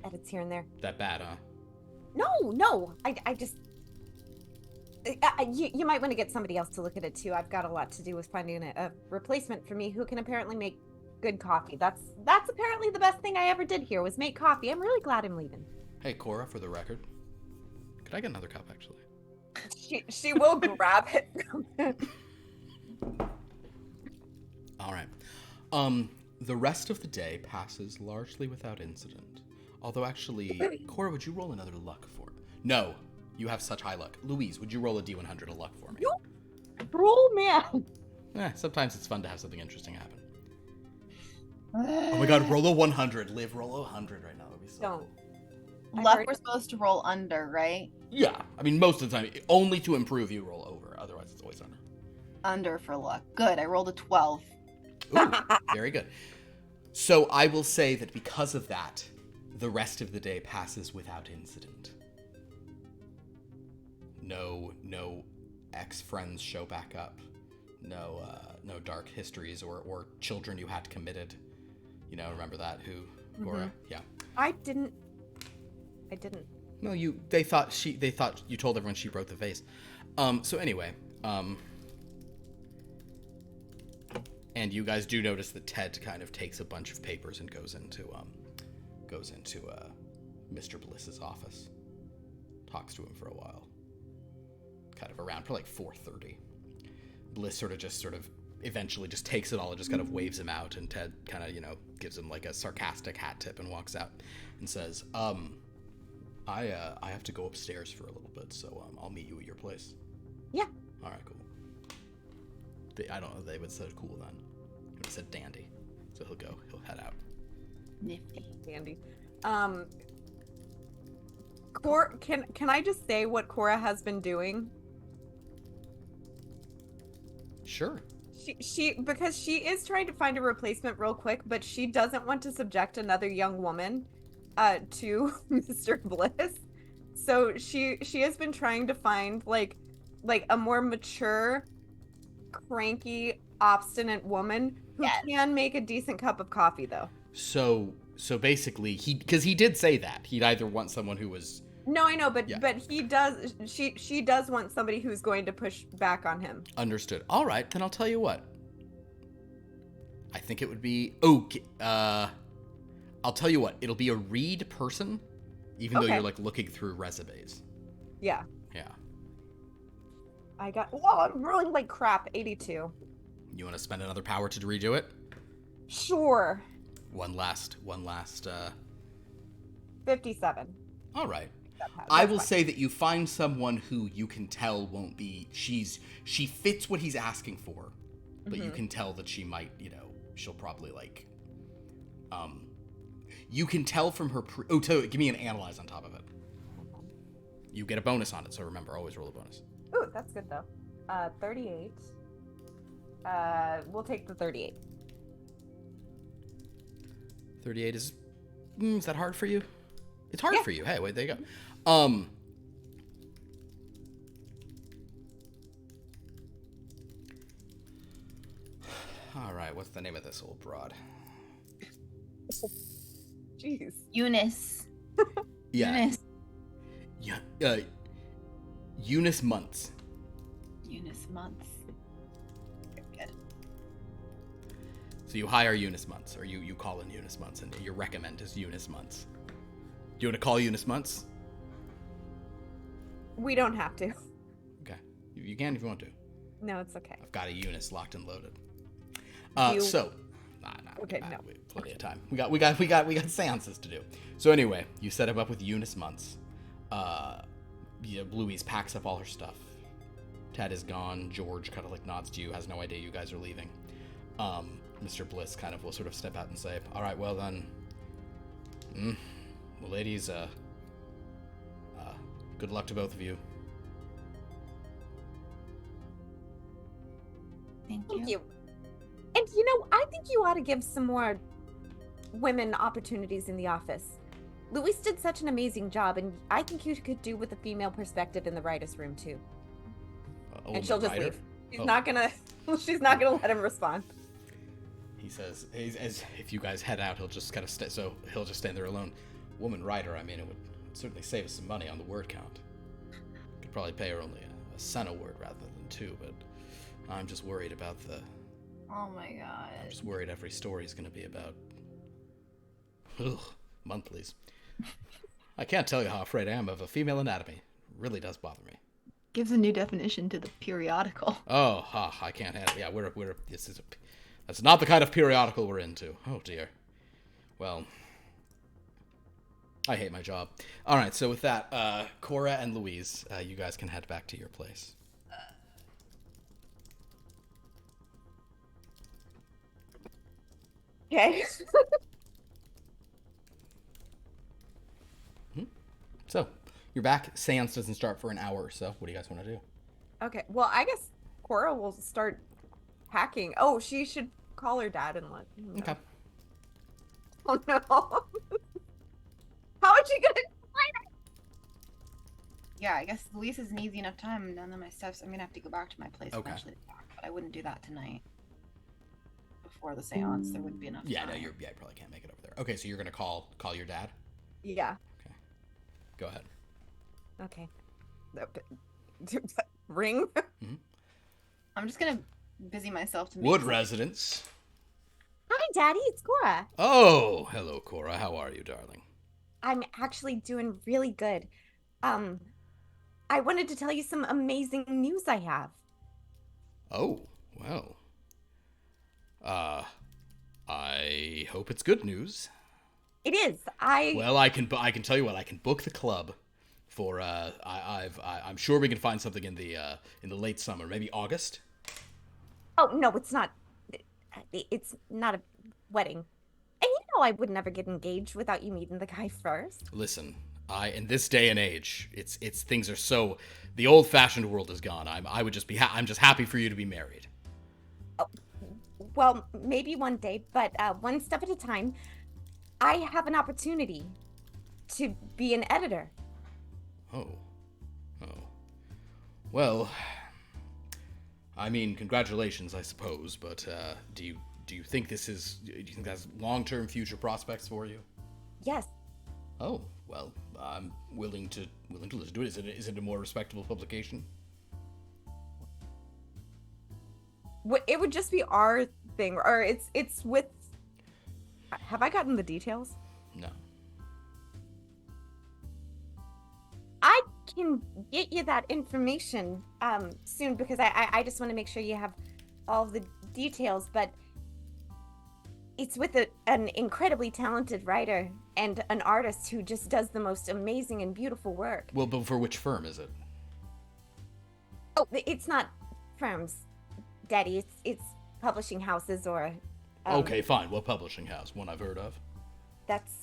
edits here and there. That bad, huh? No. I just. You might want to get somebody else to look at it too. I've got a lot to do with finding a replacement for me who can apparently make good coffee. That's apparently the best thing I ever did here was make coffee. I'm really glad I'm leaving. Hey, Cora, for the record, could I get another cup, actually? She will grab it from him. All right. The rest of the day passes largely without incident. Although, actually, Cora, would you roll another luck for me? No, you have such high luck. Louise, would you roll a D100 of luck for me? Roll, man. Sometimes it's fun to have something interesting happen. Oh my god, roll a 100. Liv, roll a 100 right now. That would be so Don't. cool. Luck, we're supposed to roll under, right? Yeah, I mean, most of the time, only to improve you roll over. Otherwise, it's always under. Under for luck. Good, I rolled a 12. Ooh, very good. So I will say that because of that, the rest of the day passes without incident. No ex-friends show back up. No dark histories or children you had committed. Remember that? Cora? Yeah. I didn't. No, they thought you told everyone she broke the vase. So anyway, and you guys do notice that Ted kind of takes a bunch of papers and goes into Mr. Bliss's office. Talks to him for a while. Kind of around for 4:30. Bliss sort of eventually just takes it all and just kind of waves him out, and Ted kind of, gives him a sarcastic hat tip and walks out and says, I have to go upstairs for a little bit, so I'll meet you at your place. Yeah. All right, cool. I don't know if they would have said cool then. They would have said dandy. So he'll head out. Nifty. Dandy. Cora, can I just say what Cora has been doing? Sure. Because she is trying to find a replacement real quick, but she doesn't want to subject another young woman to Mr. Bliss. So she has been trying to find like a more mature, cranky, obstinate woman who can make a decent cup of coffee though. So basically because he did say that he'd either want someone who was. No, I know, but he does. She does want somebody who's going to push back on him. Understood. All right, then I'll tell you what. I think it would be I'll tell you what. It'll be a read person, even though you're looking through resumes. Yeah. Yeah. I'm rolling like crap. 82. You want to spend another power to redo it? Sure. One last 57. All right. That's I will fine. say that you find someone who you can tell won't be. She fits what he's asking for, but you can tell that she might. She'll probably like. You can tell from her. Give me an analyze on top of it. You get a bonus on it, so remember, always roll a bonus. Ooh, that's good though. 38. We'll take the 38. 38 is. Is that hard for you? It's hard for you. Hey, wait, there you go. All right, what's the name of this old broad? Jeez. Eunice. Yeah. Eunice. Yeah. Eunice Muntz. Eunice Months. Good. So you hire Eunice Muntz, or you call in Eunice Muntz, and your recommend is Eunice Muntz. Do you want to call Eunice Muntz? We don't have to. Okay. You can if you want to. No, it's okay. I've got a Eunice locked and loaded. You- So, Okay, nah, no. we have plenty of time. We got seances to do. So anyway, you set him up with Eunice Muntz. Louise packs up all her stuff. Ted is gone. George kind of like nods to you, has no idea you guys are leaving. Mr. Bliss kind of will sort of step out and say, "All right, well then, well, ladies, good luck to both of you." Thank you. Thank you. And I think you ought to give some more women opportunities in the office. Louise did such an amazing job, and I think you could do with a female perspective in the writer's room too. And she'll just leave. She's not gonna let him respond. He says, as if you guys head out, he'll just kind of he'll just stand there alone. Woman writer, I mean, it would certainly save us some money on the word count. Could probably pay her only a cent a word rather than 2, but I'm just worried about Oh my god. I'm just worried every story is going to be about monthlies. I can't tell you how afraid I am of a female anatomy. It really does bother me. Gives a new definition to the periodical. Oh, I can't handle. Yeah, that's not the kind of periodical we're into. Oh dear. Well, I hate my job. All right, so with that, Cora and Louise, you guys can head back to your place. Okay. So, you're back. Seance doesn't start for an hour or so. What do you guys want to do? Okay. Well, I guess Cora will start hacking. Oh, she should call her dad and let him know. Okay. Oh no. How is she gonna Yeah, I guess Louise has an easy enough time. None of my stuff's. I'm gonna have to go back to my place eventually to talk, but I wouldn't do that tonight. Before the seance, there wouldn't be enough Yeah, time. no, you probably can't make it over there. Okay, so you're gonna call your dad. Yeah. Go ahead. Okay. Ring? I'm just gonna busy myself to make Wood some- residence. Hi, Daddy. It's Cora. Oh, hello, Cora. How are you, darling? I'm actually doing really good. I wanted to tell you some amazing news I have. Oh, well. I hope it's good news. It is. Well, I can tell you what. I can book the club for. I'm sure we can find something in the late summer, maybe August. Oh no, it's not. It's not a wedding. And I would never get engaged without you meeting the guy first. Listen, in this day and age, it's things are so. The old-fashioned world is gone. I'm just happy for you to be married. Oh, well, maybe one day, but one step at a time. I have an opportunity to be an editor. Oh. Well, I mean, congratulations, I suppose. But do you think that's long-term future prospects for you? Yes. Oh, well, I'm willing to do it. Is it a more respectable publication? It would just be our thing, or it's with. Have I gotten the details? No. I can get you that information soon because I just want to make sure you have all the details. But It's with an incredibly talented writer and an artist who just does the most amazing and beautiful work. Well, but for which firm is it? Oh, it's not firms, Daddy. It's publishing houses or. Okay, fine. What publishing house? One I've heard of. That's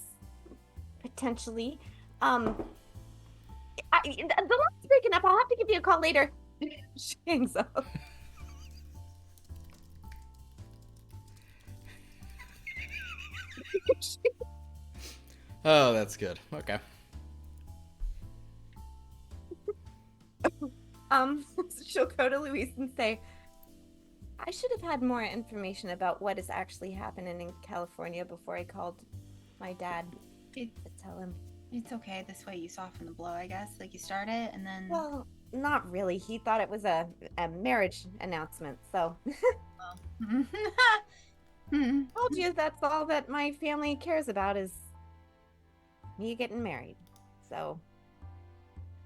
potentially. The line's breaking up. I'll have to give you a call later. She hangs up. Oh, that's good. Okay. She'll go to Luis and say, I should have had more information about what is actually happening in California before I called my dad to tell him. It's okay. This way you soften the blow, I guess. Like you start it and then. Well, not really. He thought it was a marriage announcement, so. Told you that's all that my family cares about is me getting married. So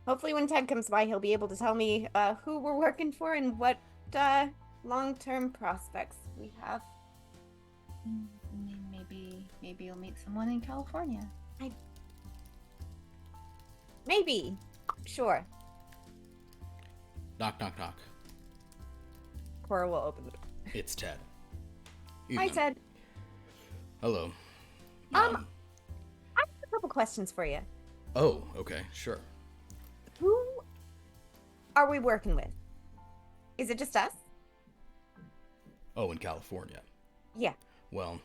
hopefully when Ted comes by, he'll be able to tell me who we're working for and what long-term prospects we have. Maybe you'll meet someone in California. Maybe. Sure. Knock, knock, knock. Cora will open the door. It's Ted. Hi, Evening. Ted. Hello. I have a couple questions for you. Oh, okay, sure. Who are we working with? Is it just us? Oh, in California. Yeah. Well.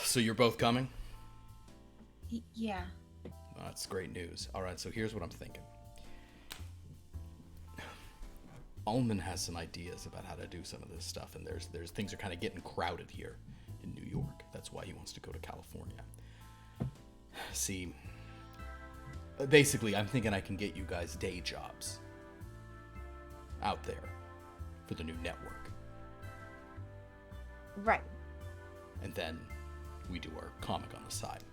So you're both coming? Yeah. Well, that's great news. All right, so here's what I'm thinking. Ullman has some ideas about how to do some of this stuff, and there's things are kind of getting crowded here in New York. That's why he wants to go to California. See, basically, I'm thinking I can get you guys day jobs out there for the new network, Right. and then we do our comic on the side.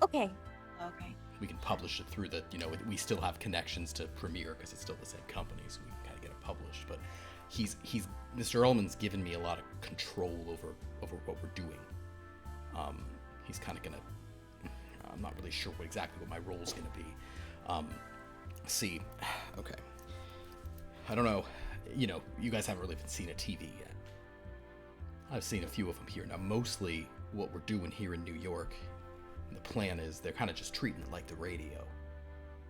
Okay. Okay. We can publish it through the, we still have connections to Premiere because it's still the same company, so we can kind of get it published. But Mr. Ullman's given me a lot of control over what we're doing. He's kind of gonna, I'm not really sure exactly what my role's gonna be. See, okay, I don't know, you guys haven't really seen a TV yet. I've seen a few of them here. Now, mostly what we're doing here in New York, the plan is they're kind of just treating it like the radio.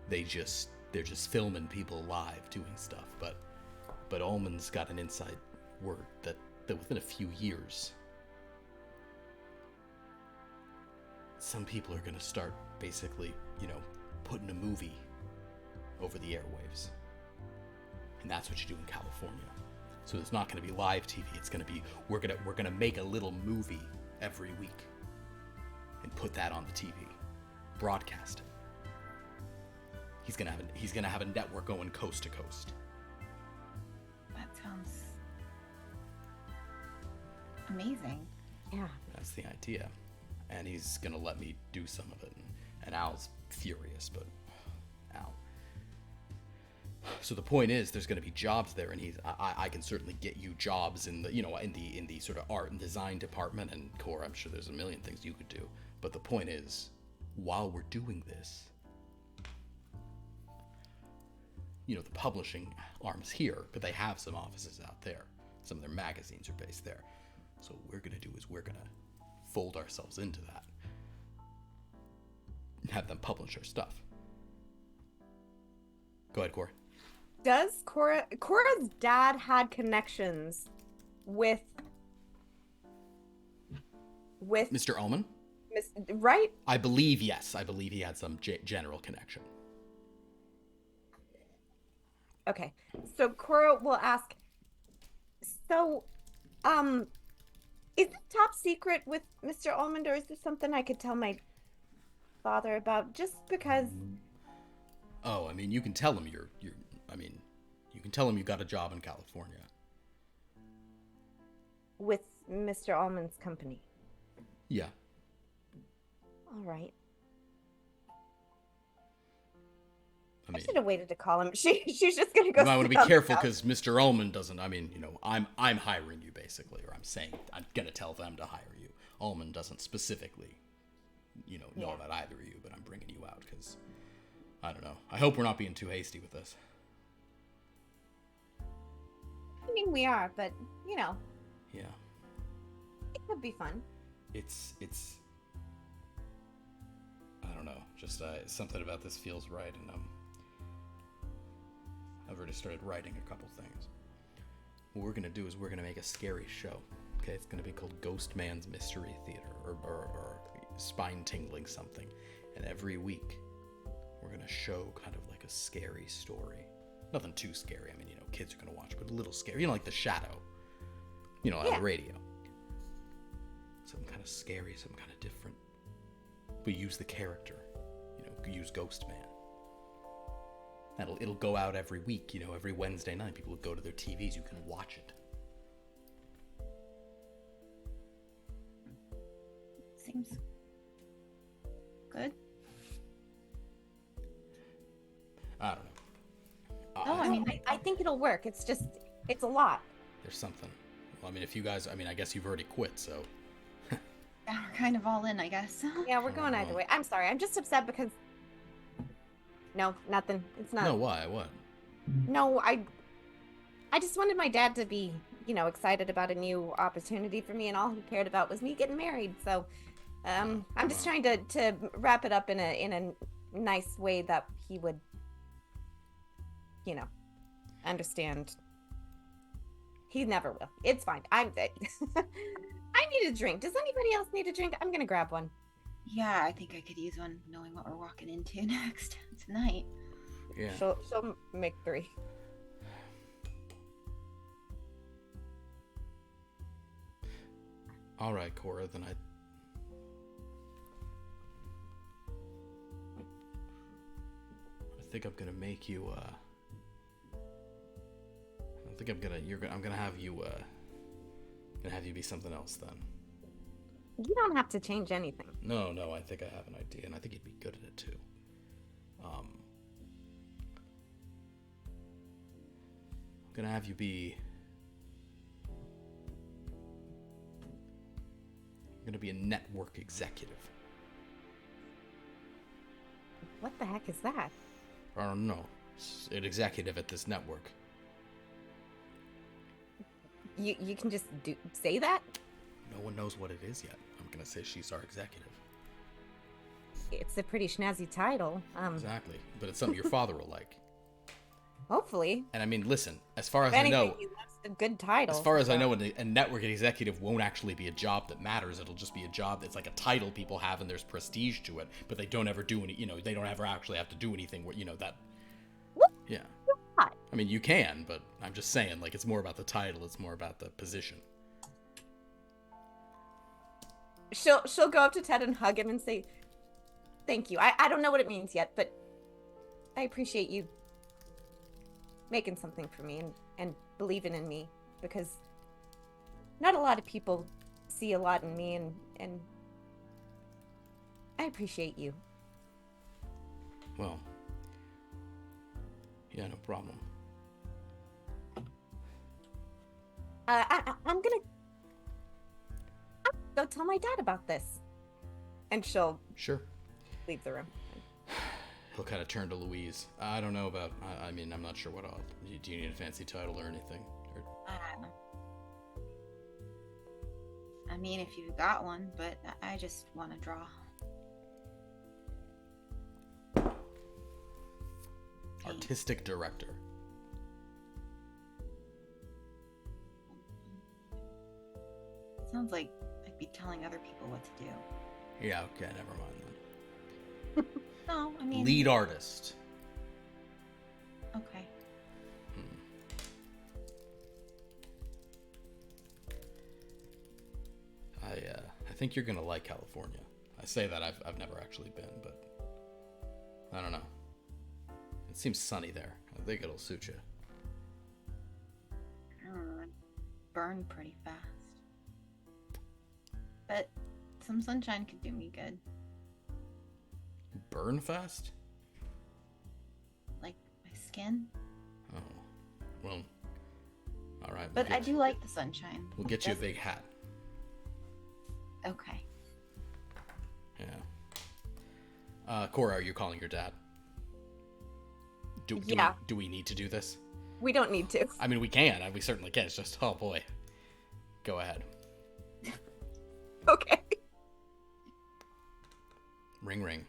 They're just filming people live doing stuff. But Ullman's got an inside word that within a few years, some people are gonna start basically, putting a movie over the airwaves. And that's what you do in California. So it's not gonna be live TV. It's gonna be we're gonna make a little movie every week and put that on the TV, broadcast it. He's gonna have a network going coast to coast. That sounds amazing. Yeah. That's the idea, and he's gonna let me do some of it. And Al's furious, but Al. So the point is, there's gonna be jobs there, and I can certainly get you jobs in the in the sort of art and design department. And Cora, I'm sure there's a million things you could do. But the point is, while we're doing this, the publishing arm's here, but they have some offices out there. Some of their magazines are based there. So what we're gonna do is we're gonna fold ourselves into that and have them publish our stuff. Go ahead, Cora. Does Cora's dad had connections with Mr. Ullman? right? I believe, yes. I believe he had some general connection. Okay. So Cora will ask, so is it top secret with Mr. Ullman, or is this something I could tell my father about, just because? Oh, I mean, you can tell him you can tell him you got a job in California. With Mr. Ullman's company. Yeah. All right. I mean, should have waited to call him. She's just gonna you go. might want to sit be on the careful couch. because Mr. Ullman doesn't. I mean, I'm hiring you basically, or I'm saying I'm gonna tell them to hire you. Ullman doesn't specifically, know Yeah. about either of you, but I'm bringing you out because I don't know. I hope we're not being too hasty with this. I mean, we are, but Yeah, it could be fun. it's. I don't know. Just something about this feels right, and I've already started writing a couple things. What we're gonna do is we're gonna make a scary show. Okay, it's gonna be called Ghost Man's Mystery Theater, or spine-tingling something. And every week, we're gonna show kind of like a scary story. Nothing too scary. I mean, kids are gonna watch, but a little scary. Like The Shadow. On the radio. Something kind of scary, something kind of different. We use the character. Use Ghost Man. It'll go out every week. Every Wednesday night, people will go to their TVs. You can watch it. Seems good. I don't know. Oh, I mean, I think it'll work. It's a lot. There's something. Well, I mean, if you guys, I guess you've already quit, so. yeah, we're kind of all in, I guess. Yeah, we're going either way. I'm sorry. I'm just upset because. No, nothing. It's not. No, why? What? No, I just wanted my dad to be, excited about a new opportunity for me, and all he cared about was me getting married. So, I'm just trying to wrap it up in a nice way that he would, understand. He never will. It's fine. I need a drink. Does anybody else need a drink? I'm gonna grab one. Yeah, I think I could use one, knowing what we're walking into next tonight. Yeah. She'll make 3. All right, Cora. Then I think I'm gonna make you. I think I'm gonna have you. Gonna have you be something else then. You don't have to change anything. No, I think I have an idea, and I think you'd be good at it too. I'm gonna have you be. You're gonna be a network executive. What the heck is that? I don't know. An executive at this network. You can just say that? No one knows what it is yet. I'm gonna say she's our executive. It's a pretty snazzy title. Exactly, but it's something your father will like. Hopefully. And I mean, listen. As far as If I anything, know, he loves a good title. as far as I know, a network executive won't actually be a job that matters. It'll just be a job that's like a title people have, and there's prestige to it. But they don't ever do any. They don't ever actually have to do anything. Where that. What? Yeah. What? I mean, you can, but I'm just saying, like, it's more about the title. It's more about the position. She'll go up to Ted and hug him and say, "Thank you. I don't know what it means yet, but I appreciate you making something for me and believing in me, because not a lot of people see a lot in me, and I appreciate you." Well. Yeah, no problem. I'm gonna go tell my dad about this. And she'll Sure. leave the room. He'll kind of turn to Louise. I don't know about. I mean, I'm not sure what I'll. Do you need a fancy title or anything? Or, I mean, if you've got one, but I just want to draw. artistic director. Sounds like I'd be telling other people what to do. Yeah. Okay. Never mind No, I then. mean. Lead artist. Okay. I think you're gonna like California. I say that I've never actually been, but I don't know. It seems sunny there. I think it'll suit you. I don't know. I burn pretty fast. But some sunshine could do me good. Burn fast? skin. Oh, well, all right. But I do like the sunshine. We'll get you a big hat. Okay. Yeah. Cora, are you calling your dad? Yeah. Do we need to do this? We don't need to. I mean, we can. We certainly can. It's just, oh boy. Go ahead. Okay. Ring, ring.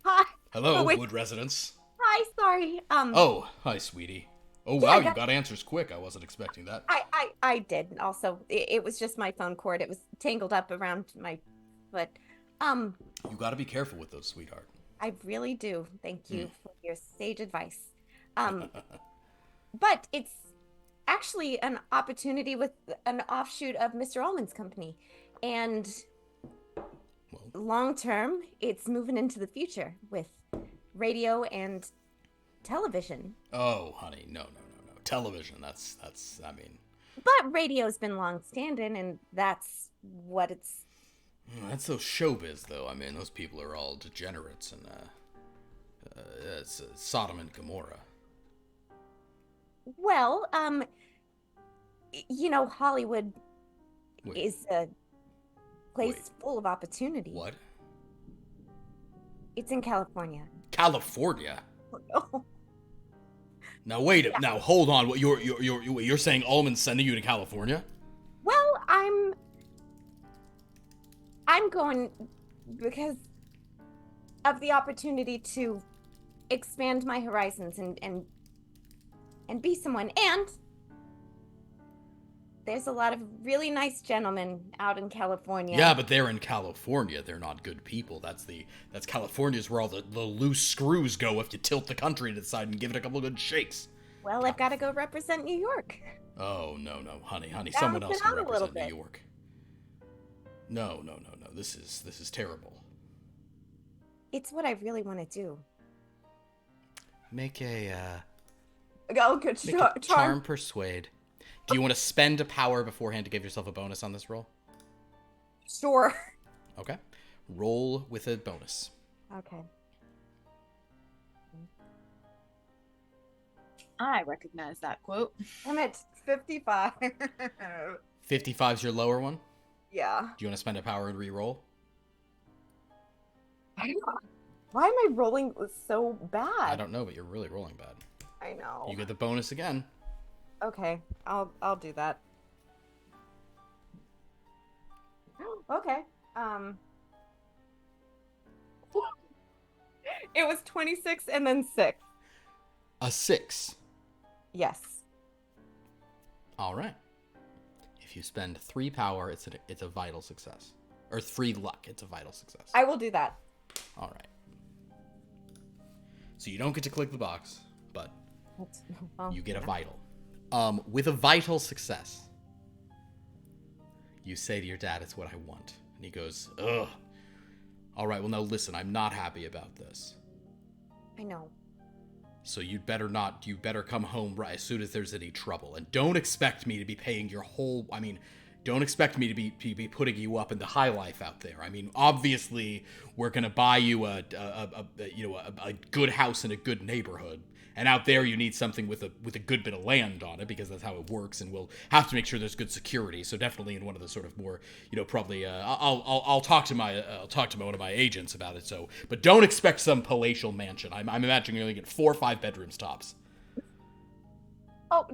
Hi. Hello, Oh, wait. Wood residence. Hi, sorry. Oh, hi, sweetie. Oh, Yeah, wow, I you got- got answers quick. I wasn't expecting that. I did. Also, it was just my phone cord. It was tangled up around my foot. You got to be careful with those, sweetheart. I really do. Thank you for your sage advice. But it's actually an opportunity with an offshoot of Mr. Ullman's company. And Well, long term, it's moving into the future with radio and television. oh, honey, no. Television, that's, I mean, But radio's been long standing, and that's what it's. that's so showbiz, though. I mean, those people are all degenerates, and, it's Sodom and Gomorrah. Well, Hollywood Wait, is a place Wait. full of opportunity. what? It's in California. California? Oh, Now, wait, now, hold on. What, you're saying Ullman's sending you to California? well, I'm going because of the opportunity to expand my horizons and be someone. And there's a lot of really nice gentlemen out in California. Yeah, but they're in California. They're not good people. That's California's where all the loose screws go if you tilt the country to the side and give it a couple of good shakes. Well, I've got to go represent New York. Oh, no, honey. Balance Someone else it can out a little represent New bit. York. No. This is terrible. It's what I really want to do. Make a Oh, good. make a charm persuade. Do you want to spend a power beforehand to give yourself a bonus on this roll? Sure. Okay. Roll with a bonus. Okay. I recognize that quote. I'm at 55. 55's your lower one? Yeah. Do you want to spend a power and re-roll? Why am I rolling so bad? I don't know, but you're really rolling bad. I know. You get the bonus again. Okay, I'll do that. Okay. It was 26 and then 6. A 6. Yes. All right. If you spend 3 power, it's a vital success. Or 3 luck, it's a vital success. I will do that. All right. So you don't get to click the box, but Well, you get a vital. With a vital success, you say to your dad, "It's what I want," and he goes, "Ugh. All right. Well, now listen. I'm not happy about this. I know. So you better come home right as soon as there's any trouble. And don't expect me to be paying your whole, don't expect me to be putting you up in the high life out there. I mean, obviously, we're going to buy you a good house in a good neighborhood. And out there you need something with a good bit of land on it, because that's how it works, and we'll have to make sure there's good security. So definitely in one of the sort of more, probably I'll talk to one of my agents about it. So, but don't expect some palatial mansion. I'm imagining you're gonna get 4 or 5 bedrooms tops. Oh,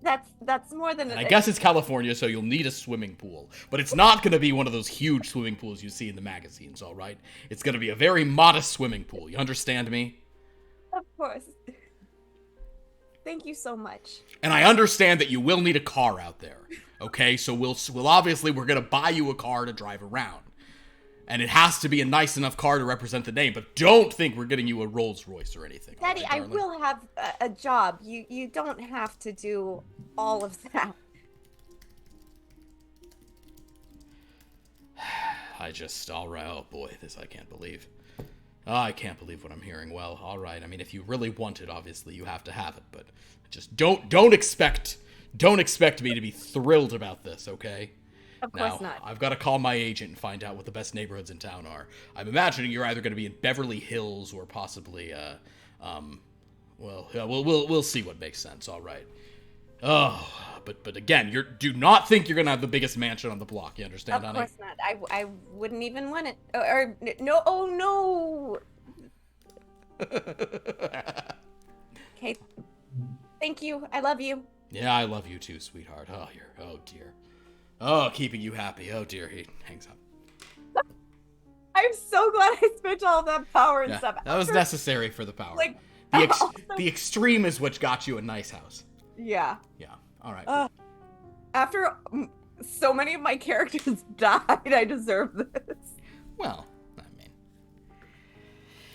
that's more than. And I guess it's California, so you'll need a swimming pool. But it's not going to be one of those huge swimming pools you see in the magazines, all right? It's going to be a very modest swimming pool. You understand me? Of course. Thank you so much. And I understand that you will need a car out there, okay? So we're going to buy you a car to drive around. And it has to be a nice enough car to represent the name, but don't think we're getting you a Rolls Royce or anything. Daddy, all right, I darling? will have a job. You don't have to do all of that. All right, oh boy, this I can't believe. I can't believe what I'm hearing. Well, all right. I mean, if you really want it, obviously you have to have it, but just don't expect me to be thrilled about this, okay? Of course not. I've got to call my agent and find out what the best neighborhoods in town are. I'm imagining you're either going to be in Beverly Hills or possibly Well, yeah, we'll see what makes sense. All right. Oh, but again, do not think you're gonna have the biggest mansion on the block. You understand, Of honey? course not. I wouldn't even want it. Or no. Oh no. Okay. Thank you. I love you. Yeah, I love you too, sweetheart. Oh dear. Oh, keeping you happy. Oh dear, he hangs up. I'm so glad I spent all that power and Yeah, stuff. that was necessary for the power. Like, The extreme is what got you a nice house. yeah. Yeah. All right. After so many of my characters died, I deserve this. Well, I mean.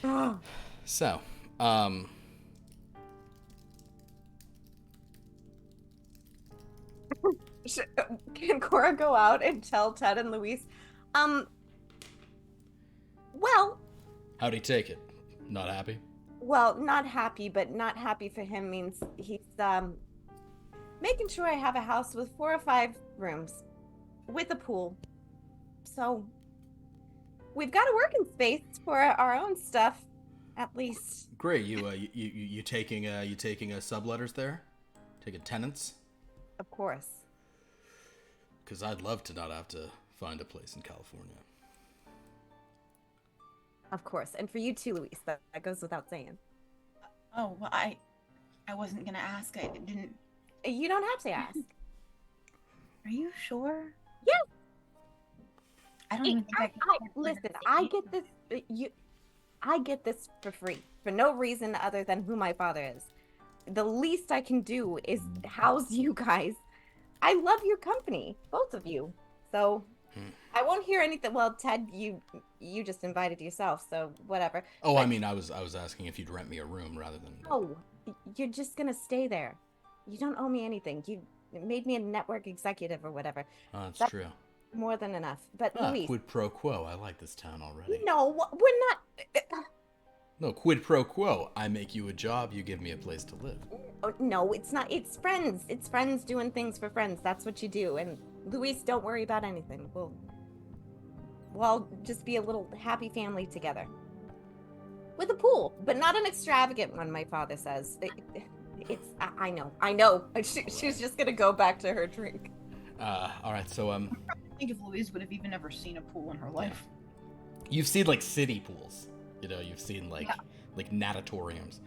Oh. So, Can Cora go out and tell Ted and Luis? Well, how'd he take it? Not happy? well, not happy, but not happy for him means he's making sure I have a house with 4 or 5 rooms with a pool. So we've got a working space for our own stuff, at least. Great. You taking subletters there? Taking tenants? Of course. Because I'd love to not have to find a place in California. Of course. And for you too, Luis. That goes without saying. Oh, well, I wasn't gonna ask. I didn't. You don't have to ask. Are you sure? Yeah. I don't even think I can. Listen, I get this. I get this for free, for no reason other than who my father is. The least I can do is house you guys. I love your company, both of you. So I won't hear anything. Well, Ted, you just invited yourself, so whatever. Oh, But, I mean, I was asking if you'd rent me a room rather than. no, you're just gonna stay there. You don't owe me anything. You made me a network executive or whatever. Oh, that's That's true. more than enough. But Luis, Quid pro quo. I like this town already. no, we're not. No, quid pro quo. I make you a job, you give me a place to live. Oh, no, it's not. It's friends. It's friends doing things for friends. That's what you do. And Luis, don't worry about anything. We'll all just be a little happy family together. With a pool, but not an extravagant one, my father says. I know. She's just gonna go back to her drink. All right, so, I think if Louise would have even ever seen a pool in her life. you've seen, like, city pools. You know, you've seen, like natatoriums.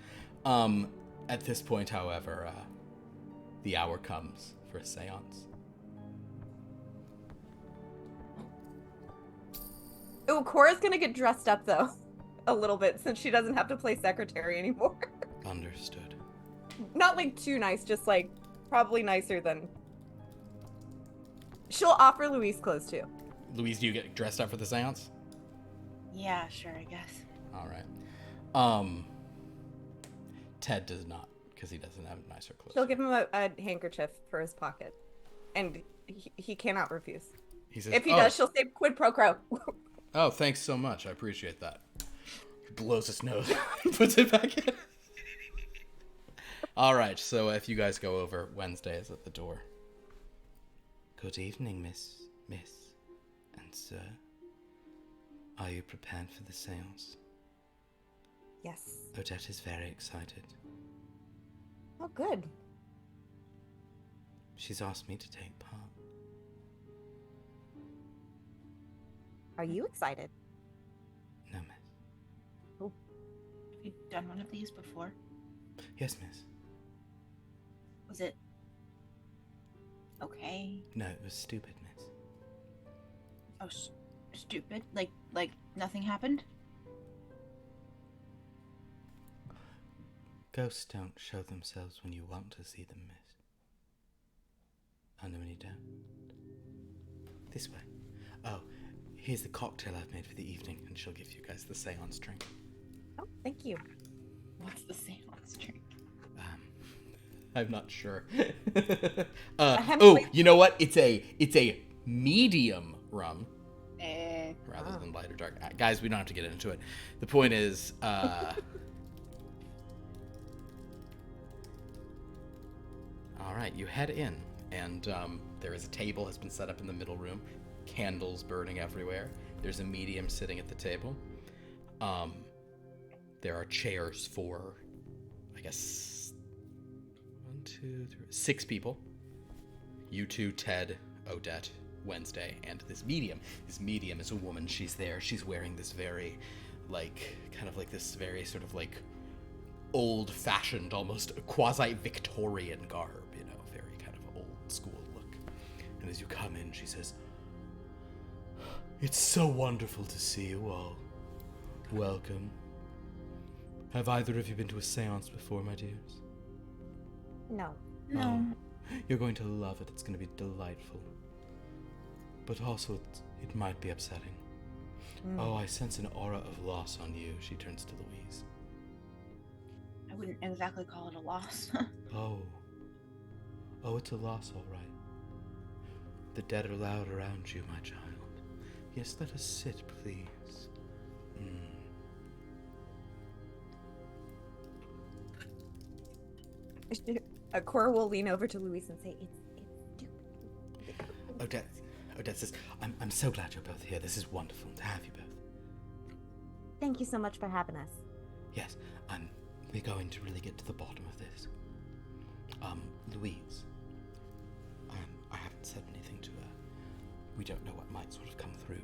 At this point, however, the hour comes for a seance. Oh, Cora's gonna get dressed up, though. A little bit, since she doesn't have to play secretary anymore. Understood. Not, like, too nice, just, like, probably nicer than... She'll offer Luis clothes, too. Louise, do you get dressed up for the seance? Yeah, sure, I guess. All right. Ted does not, because he doesn't have nicer clothes. She'll give him a handkerchief for his pocket. And he cannot refuse. He says, If he does, she'll say quid pro quo. Oh, thanks so much. I appreciate that. He blows his nose and puts it back in. All right, so if you guys go over, Wednesday is at the door. Good evening, Miss, and sir. Are you prepared for the seance? Yes. Odette is very excited. Oh, good. She's asked me to take part. Are you excited? No, miss. Have you done one of these before? Yes, miss. Was it okay? No, it was stupid, miss. Oh, stupid. Like nothing happened. Ghosts don't show themselves when you want to see them, miss. And when you don't. This way. Oh, here's the cocktail I've made for the evening, and she'll give you guys the seance drink. Oh, thank you. What's the seance drink? I'm not sure. Hemingway- You know what? It's a medium rum rather than light or dark. Guys, we don't have to get into it. The point is, all right, you head in, and there is a table has been set up in the middle room, candles burning everywhere. There's a medium sitting at the table. There are chairs for, guess 1, 2, 3, 6 people. You two, Ted, Odette, Wednesday, and this medium. This medium is a woman. She's there. She's wearing this very, like, kind of like this very sort of like old-fashioned, almost quasi-Victorian garb, you know, very kind of old school look. And as you come in, she says, "It's so wonderful to see you all. Welcome. Have either of you been to a seance before, my dears?" No. No. You're going to love it. It's going to be delightful. But also, it might be upsetting. Oh, I sense an aura of loss on you. She turns to Louise. I wouldn't exactly call it a loss. Oh. Oh, it's a loss, all right. The dead are loud around you, my child. Yes, let us sit, please. Cora will lean over to Louise and say, it's stupid. Odette says, I'm so glad you're both here. This is wonderful to have you both. Thank you so much for having us. Yes, we're going to really get to the bottom of this. Louise, I haven't said anything to her. We don't know what might sort of come through.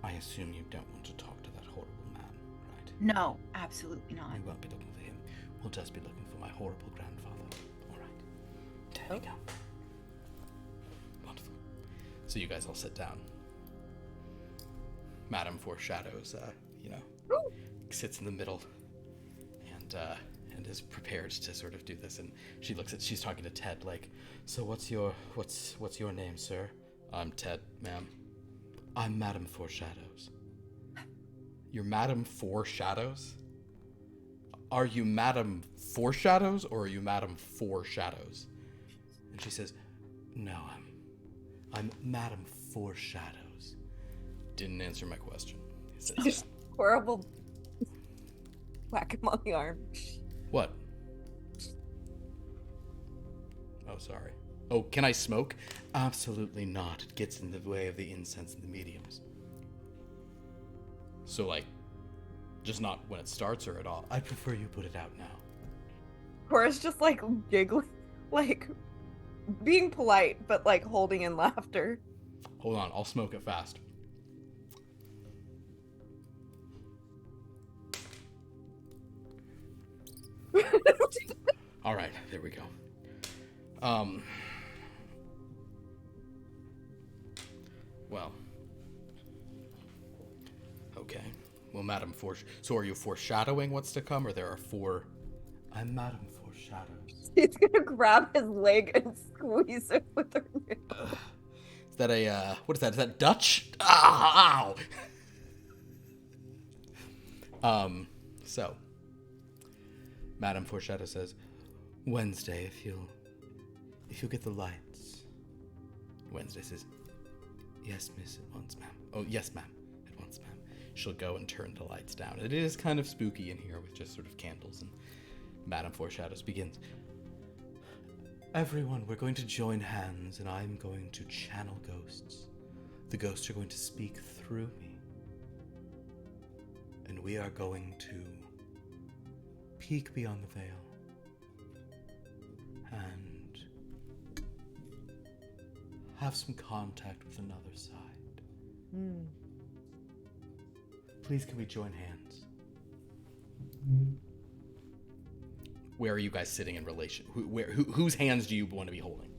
I assume you don't want to talk to that horrible man, right? No, absolutely not. We won't be looking for him. We'll just be looking for my horrible grandfather. All right. There we go. Wonderful. So you guys all sit down. Madame Foreshadows, sits in the middle and is prepared to sort of do this. And she's talking to Ted, like, so what's your name, sir? I'm Ted, ma'am. I'm Madame Foreshadows. You're Madame Foreshadows? Are you Madame Foreshadows or are you Madame Foreshadows? And she says, no, I'm Madame Foreshadows. Didn't answer my question. He says, Just horrible whack him on the arm. what? Oh, sorry. Oh, can I smoke? Absolutely not. It gets in the way of the incense and the mediums. So, like, just not when it starts or at all. I prefer you put it out now. Cora's just like giggling, like being polite, but like holding in laughter. Hold on, I'll smoke it fast. All right, there we go. Well. Okay. Well, Madame So are you foreshadowing what's to come, or there are four? I'm Madame Foreshadows. She's gonna grab his leg and squeeze it with her nipple. Is that a, what is that? Is that Dutch? Ow! So, Madame Foreshadow says, Wednesday, if you'll get the lights. Wednesday says, yes, miss, at once, ma'am. Oh, yes, ma'am, at once, ma'am. She'll go and turn the lights down. It is kind of spooky in here with just sort of candles, and Madame Foreshadows begins. Everyone, we're going to join hands, and I'm going to channel ghosts. The ghosts are going to speak through me. And we are going to peek beyond the veil and have some contact with another side. Please, can we join hands? Where are you guys sitting in relation? Whose hands do you want to be holding?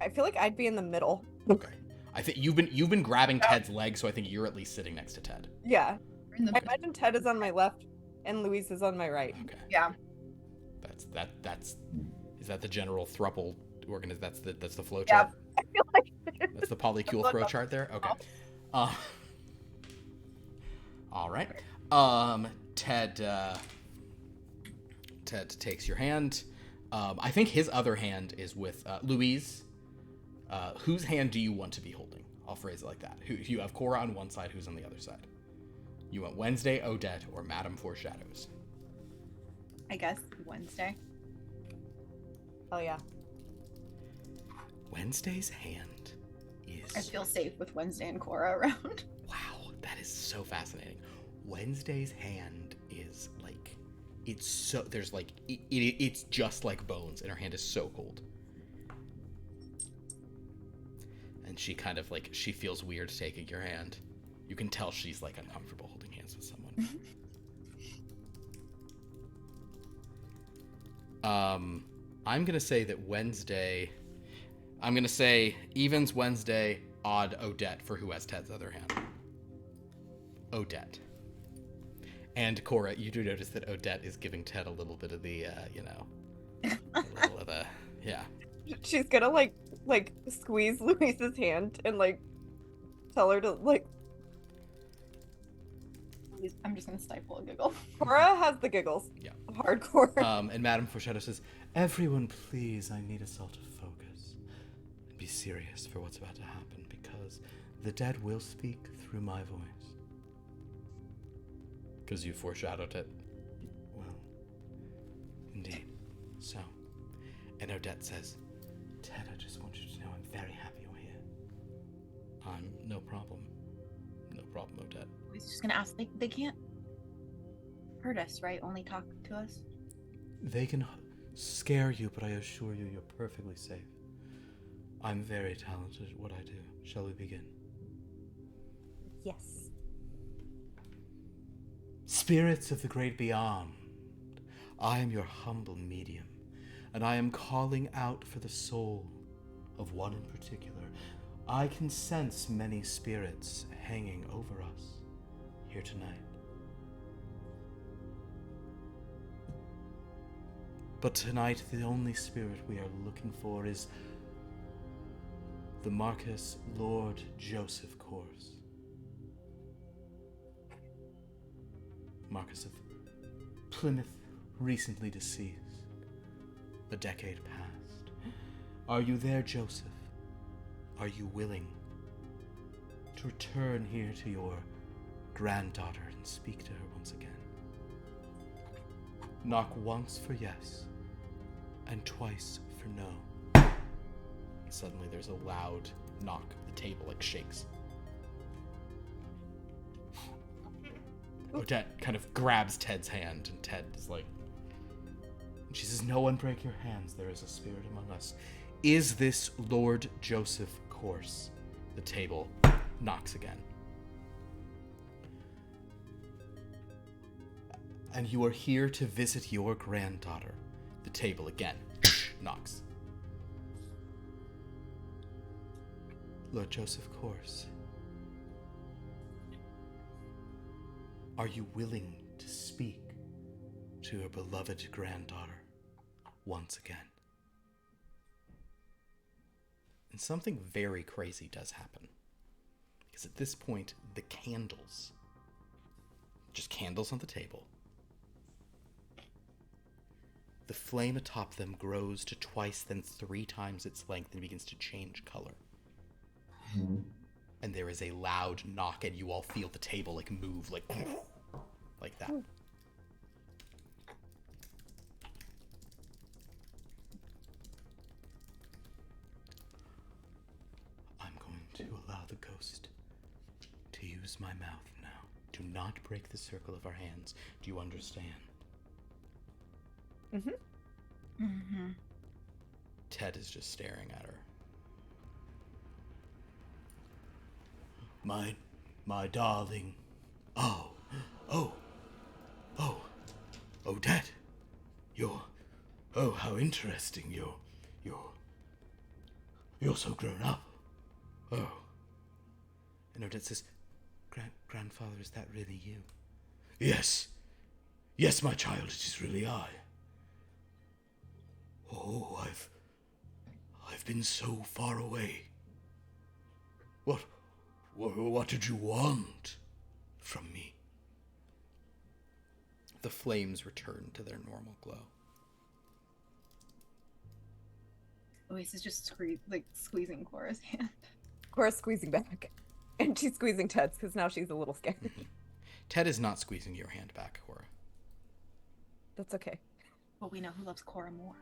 I feel like I'd be in the middle. Okay. I think you've been grabbing Ted's leg, so I think you're at least sitting next to Ted. Yeah. I imagine Ted is on my left and Louise is on my right. Okay. Yeah. That's is that the general thruple organism? That's the flow Yeah. chart. I feel like That's the polycule throw chart there. Okay. All right. Ted takes your hand. I think his other hand is with Louise. Whose hand do you want to be holding? I'll phrase it like that. Who you have Cora on one side, who's on the other side? You want Wednesday, Odette, or Madame Foreshadows? I guess Wednesday. Oh yeah. Wednesday's hand is... I feel safe with Wednesday and Cora around. Wow, that is so fascinating. Wednesday's hand is, like, it's so, there's like, it's just like bones, and her hand is so cold. And she kind of like, she feels weird taking your hand. You can tell she's like uncomfortable holding hands with someone. I'm gonna say that Wednesday, I'm gonna say evens Wednesday, odd Odette for who has Ted's other hand. Odette. And Cora, you do notice that Odette is giving Ted a little bit of the, you know, a little of the, yeah. She's gonna like squeeze Louise's hand and like tell her to like. I'm just gonna stifle a giggle. Cora has the giggles. Yeah. Hardcore. And Madame Foreshadow says, "Everyone, please, I need us all to focus and be serious for what's about to happen, because the dead will speak through my voice." Because you foreshadowed it. Well, indeed. So, and Odette says, "Ted, I just want you to know I'm very happy you're here." No problem. No problem, Odette. I was just gonna ask, they can't hurt us, right? Only talk to us? They can scare you, but I assure you you're perfectly safe. I'm very talented at what I do. Shall we begin? Yes. Spirits of the great beyond, I am your humble medium, and I am calling out for the soul of one in particular. I can sense many spirits hanging over us here tonight. But tonight, the only spirit we are looking for is the Marcus Lord Joseph Kors. Marcus of Plymouth, recently deceased, a decade past. Are you there, Joseph? Are you willing to return here to your granddaughter and speak to her once again? Knock once for yes, and twice for no. And suddenly there's a loud knock. The table like shakes. Odette kind of grabs Ted's hand, and Ted is like, and she says, "No one break your hands. There is a spirit among us. Is this Lord Joseph Kors?" The table knocks again. "And you are here to visit your granddaughter." The table again knocks. Lord Joseph Kors, are you willing to speak to your beloved granddaughter once again? And something very crazy does happen. Because at this point, the candles, just candles on the table, the flame atop them grows to twice, then 3 times its length, and begins to change color. And there is a loud knock, and you all feel the table like move, like that. I'm going to allow the ghost to use my mouth now. Do not break the circle of our hands. Do you understand? Ted is just staring at her. My darling. Oh, Odette. How interesting. You're so grown up. Oh. And Odette says, Grandfather, is that really you? Yes. Yes, my child, it is really I. Oh, I've been so far away. What did you want from me? the flames return to their normal glow. Oasis just squeezing Cora's hand. Cora's squeezing back. And she's squeezing Ted's because now she's a little scared. Ted is not squeezing your hand back, Cora. That's okay. But we know who loves Cora more.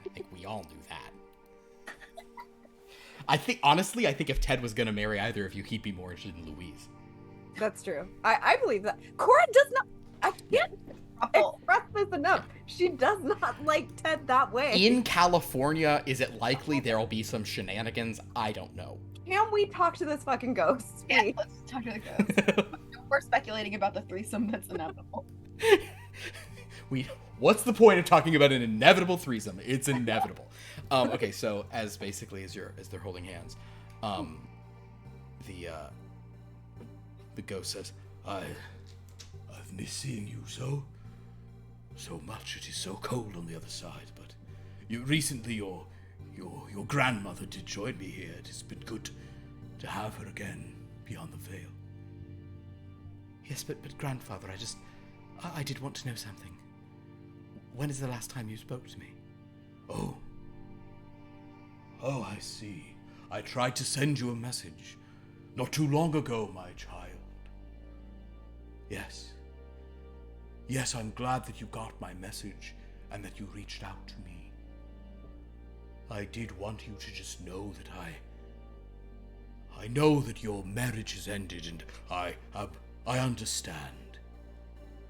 I think we all knew that. I think if Ted was gonna marry either of you, he'd be more interested in Louise. That's true. I believe that. Cora does not. I can't. Ruffle. enough. She does not like Ted that way. In California, is it likely there'll be some shenanigans? I don't know. Can we talk to this fucking ghost, Yeah, please? let's talk to the ghost. We're speculating about the threesome that's inevitable. What's the point of talking about an inevitable threesome? It's inevitable. Okay, so as they're holding hands, the ghost says, I've missed seeing you so much. It is so cold on the other side, but recently your grandmother did join me here. It has been good to have her again beyond the veil. Yes, but grandfather, I did want to know something. When is the last time you spoke to me? Oh, I see. I tried to send you a message not too long ago, my child. Yes, I'm glad that you got my message and that you reached out to me. I did want you to just know that I know that your marriage has ended, and I understand.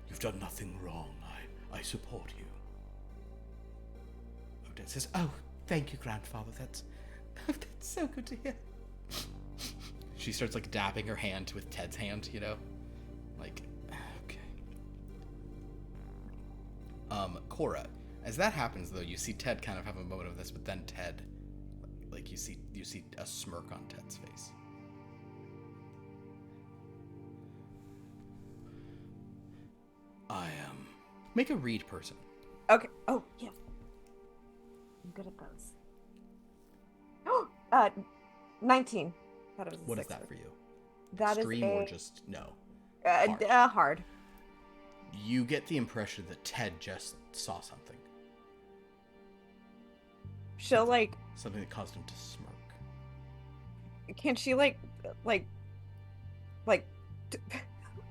You've done nothing wrong. I support you. Odette says, oh, thank you, grandfather. That's so good to hear. She starts, like, dabbing her hand with Ted's hand, you know? Like, okay. Cora, as that happens, though, you see Ted kind of have a moment of this, but then Ted, like, you see a smirk on Ted's face. Make a read person. Okay. Oh, yeah. I'm good at those. Oh, 19. Thought it was a What is 6. that for you? That is Stream or just no? hard. You get the impression that Ted just saw something. She'll like Something that caused him to smirk. can she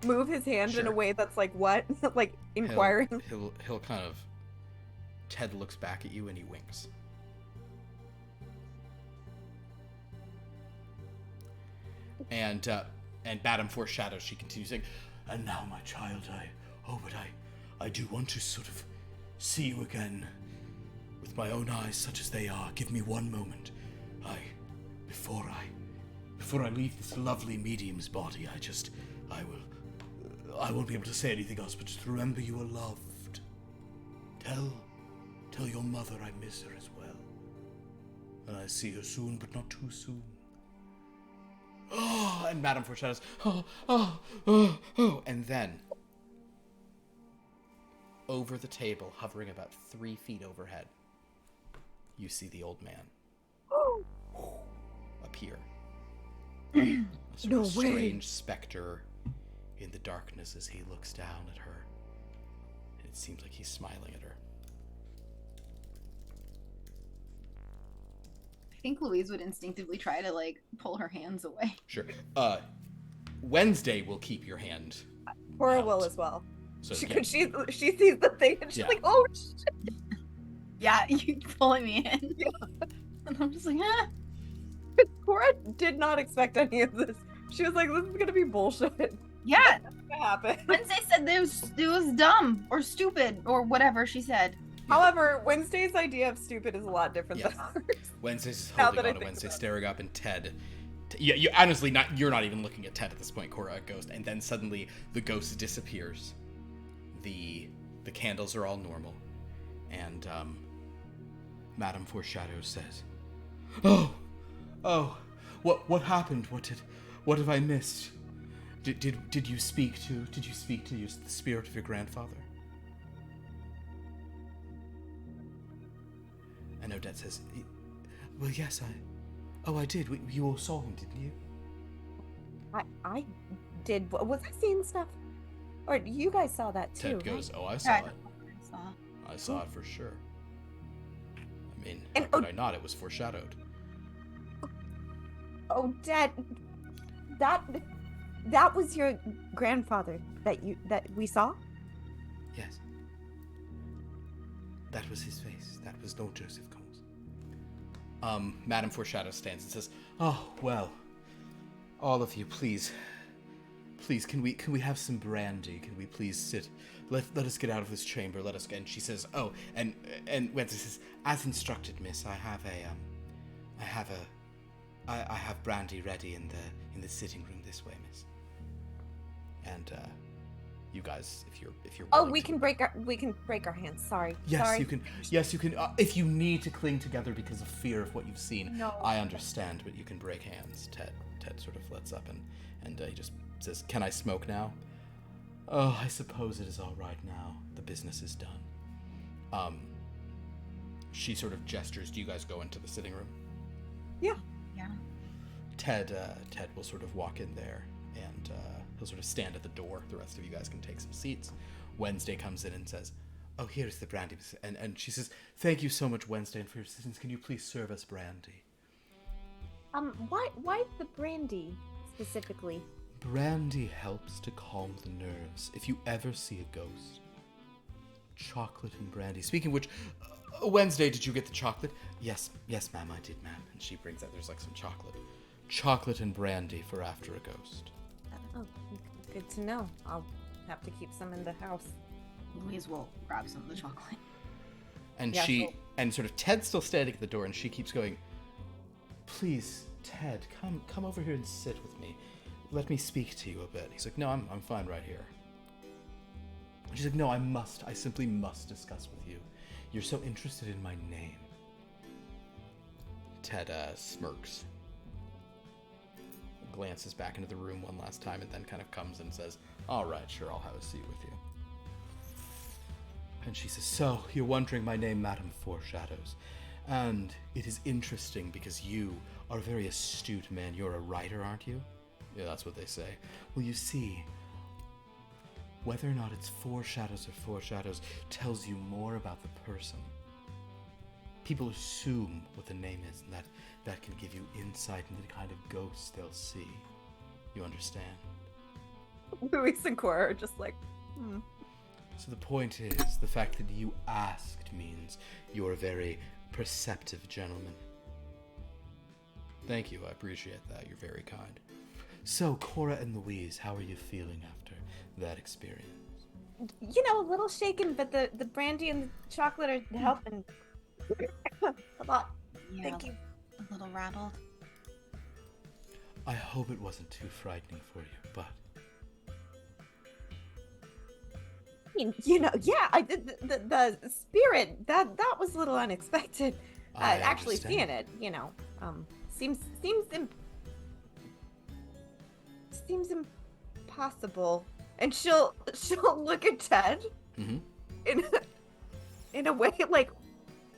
move his hand in a Sure. way that's like what? Like inquiring? He'll kind of. Ted looks back at you and he winks. And Madame foreshadows. She continues saying, "And now, my child, I do want to sort of see you again with my own eyes, such as they are. Give me one moment. Before I leave this lovely medium's body, I won't be able to say anything else, but just remember you are loved. Tell your mother I miss her as well. And I see her soon, but not too soon." Oh, and Madame foreshadows, oh. And then, over the table, hovering about 3 feet overhead, you see the old man appear. A sort No of way. strange specter in the darkness as he looks down at her. And it seems like he's smiling at her. I think Louise would instinctively try to like pull her hands away. Sure. Wednesday will keep your hand. Cora out. will as well. So She yeah. she sees the thing and she's Yeah. like, oh shit. Yeah, you pulling me in. And I'm just like, Cora did not expect any of this. She was like, this is gonna be bullshit. yeah. What's gonna happen? Wednesday said it was dumb or stupid or whatever she said. However, Wednesday's idea of stupid is a lot different Yes. than ours. Wednesday's Now holding that I on to think Wednesday, about it. staring up, and Ted. You honestly you're not even looking at Ted at this point, Cora, a ghost, and then suddenly the ghost disappears. The candles are all normal, and Madame Foreshadow says, "Oh, what happened? What have I missed? Did you speak to the spirit of your grandfather?" And Odette says, "Well, yes, I did. You all saw him, didn't you?" I did. Was I seeing stuff? Or you guys saw that too? Ted goes, "Oh, I saw Yeah, it. So, I saw it for sure. I mean, And how could I not? It was foreshadowed." Oh, Dad, that was your grandfather that we saw? Yes. That was his face. That was no Joseph Combs. Madame Foreshadow stands and says, "Oh, well, all of you, please please, can we have some brandy? Can we please sit? Let us get out of this chamber. Let us get. And she says, oh, and Wednesday says, as instructed, miss. I have brandy ready in the sitting room this way, miss. And you guys, if you're Oh, willing we to- can break our hands. Sorry. Yes, Sorry. you can. Yes, you can. If you need to cling together because of fear of what you've seen, No. I understand, but you can break hands. Ted sort of lets up and he just says, "Can I smoke now?" Oh, I suppose it is all right now. The business is done. She sort of gestures. Do you guys go into the sitting room? Yeah. Yeah. Ted will sort of walk in there and he'll sort of stand at the door. The rest of you guys can take some seats. Wednesday comes in and says, "Oh, here's the brandy." And she says, "Thank you so much, Wednesday, and for your assistance. Can you please serve us brandy?" Why the brandy specifically? Brandy helps to calm the nerves. If you ever see a ghost, chocolate and brandy. Speaking of which, Wednesday, did you get the chocolate? Yes, ma'am, I did, ma'am. And she brings out, there's like some chocolate and brandy for after a ghost. Oh, good to know. I'll have to keep some in the house. Louise will grab some of the chocolate. And Yeah, she, so- and sort of Ted's still standing at the door, and she keeps going, "Please, Ted, come over here and sit with me. Let me speak to you a bit." He's like, "No, I'm fine right here." And she's like, "No, I simply must discuss with you. You're so interested in my name." Ted smirks, glances back into the room one last time, and then kind of comes and says, "All right, sure, I'll have a seat with you." And she says, "So, you're wondering my name, Madame Foreshadows. And it is interesting because you are a very astute man. You're a writer, aren't you?" "Yeah, that's what they say." "Well, you see, whether or not it's foreshadows or foreshadows tells you more about the person. People assume what the name is, and that can give you insight into the kind of ghosts they'll see. You understand?" Luis and Cora are just like, So the point is, the fact that you asked means you're a very perceptive gentleman. Thank you, I appreciate that. You're very kind. So, Cora and Louise, how are you feeling after that experience? a little shaken, but the brandy and the chocolate are helping a lot. Yeah, Thank you. a little rattled. I hope it wasn't too frightening for you, but I mean, yeah, I did the spirit that was a little unexpected. I Actually understand. seeing it, seems impossible. And she'll look at Ted Mhm. in a way like,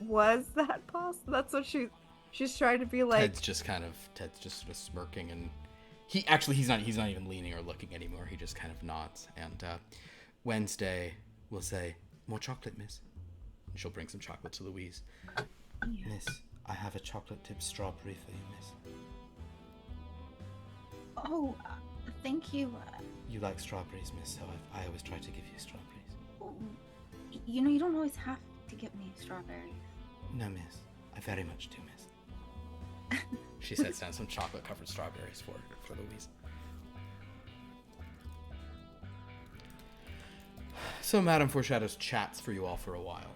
was that possible? That's what she's trying to be like. Ted's just sort of smirking, and he's not even leaning or looking anymore. He just kind of nods, and Wednesday will say, "More chocolate, miss." And she'll bring some chocolate to Louise. "Miss, I have a chocolate-tipped strawberry for you, miss. Oh, thank you. You like strawberries, miss, so I always try to give you strawberries." You don't always have to get me strawberries. "No, miss, I very much do, miss." She sets down some chocolate-covered strawberries for Louise. So Madame Foreshadows chats for you all for a while.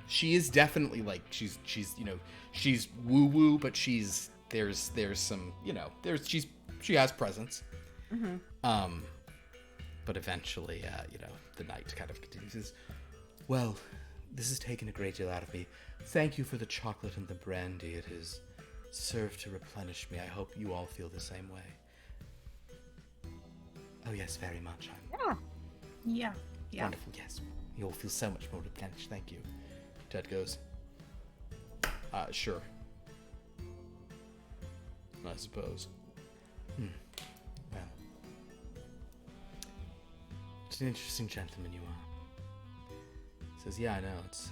She is definitely like she's woo woo, but there's some she has presence. Mm-hmm. But eventually the night kind of continues. "Well, this has taken a great deal out of me. Thank you for the chocolate and the brandy. It has served to replenish me. I hope you all feel the same way." "Oh yes, very much. Yeah. Wonderful, yes. You all feel so much more replenished, thank you." Ted goes, "Sure. I suppose. Well, it's an interesting gentleman you are." Says, "Yeah, I know, it's,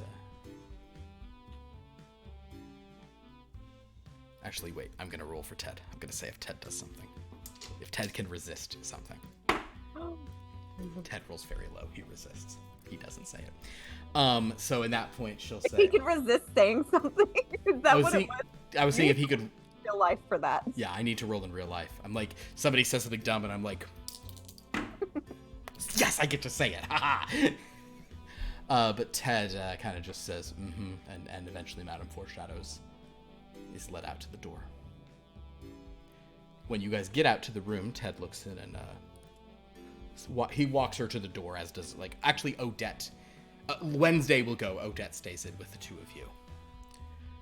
Actually, wait, I'm gonna roll for Ted. I'm gonna say if Ted does something. If Ted can resist something. Ted rolls very low. He resists. He doesn't say it. So in that point, she'll If say, he could resist saying something, is that what it was? I was saying if he could. Real life for that. Yeah, I need to roll in real life. I'm like, somebody says something dumb, and I'm like, Yes, I get to say it. But Ted kind of just says, mm-hmm, and eventually Madame Foreshadows is led out to the door. When you guys get out to the room, Ted looks in and he walks her to the door, as does, like, actually Odette. Wednesday will go. Odette stays in with the two of you.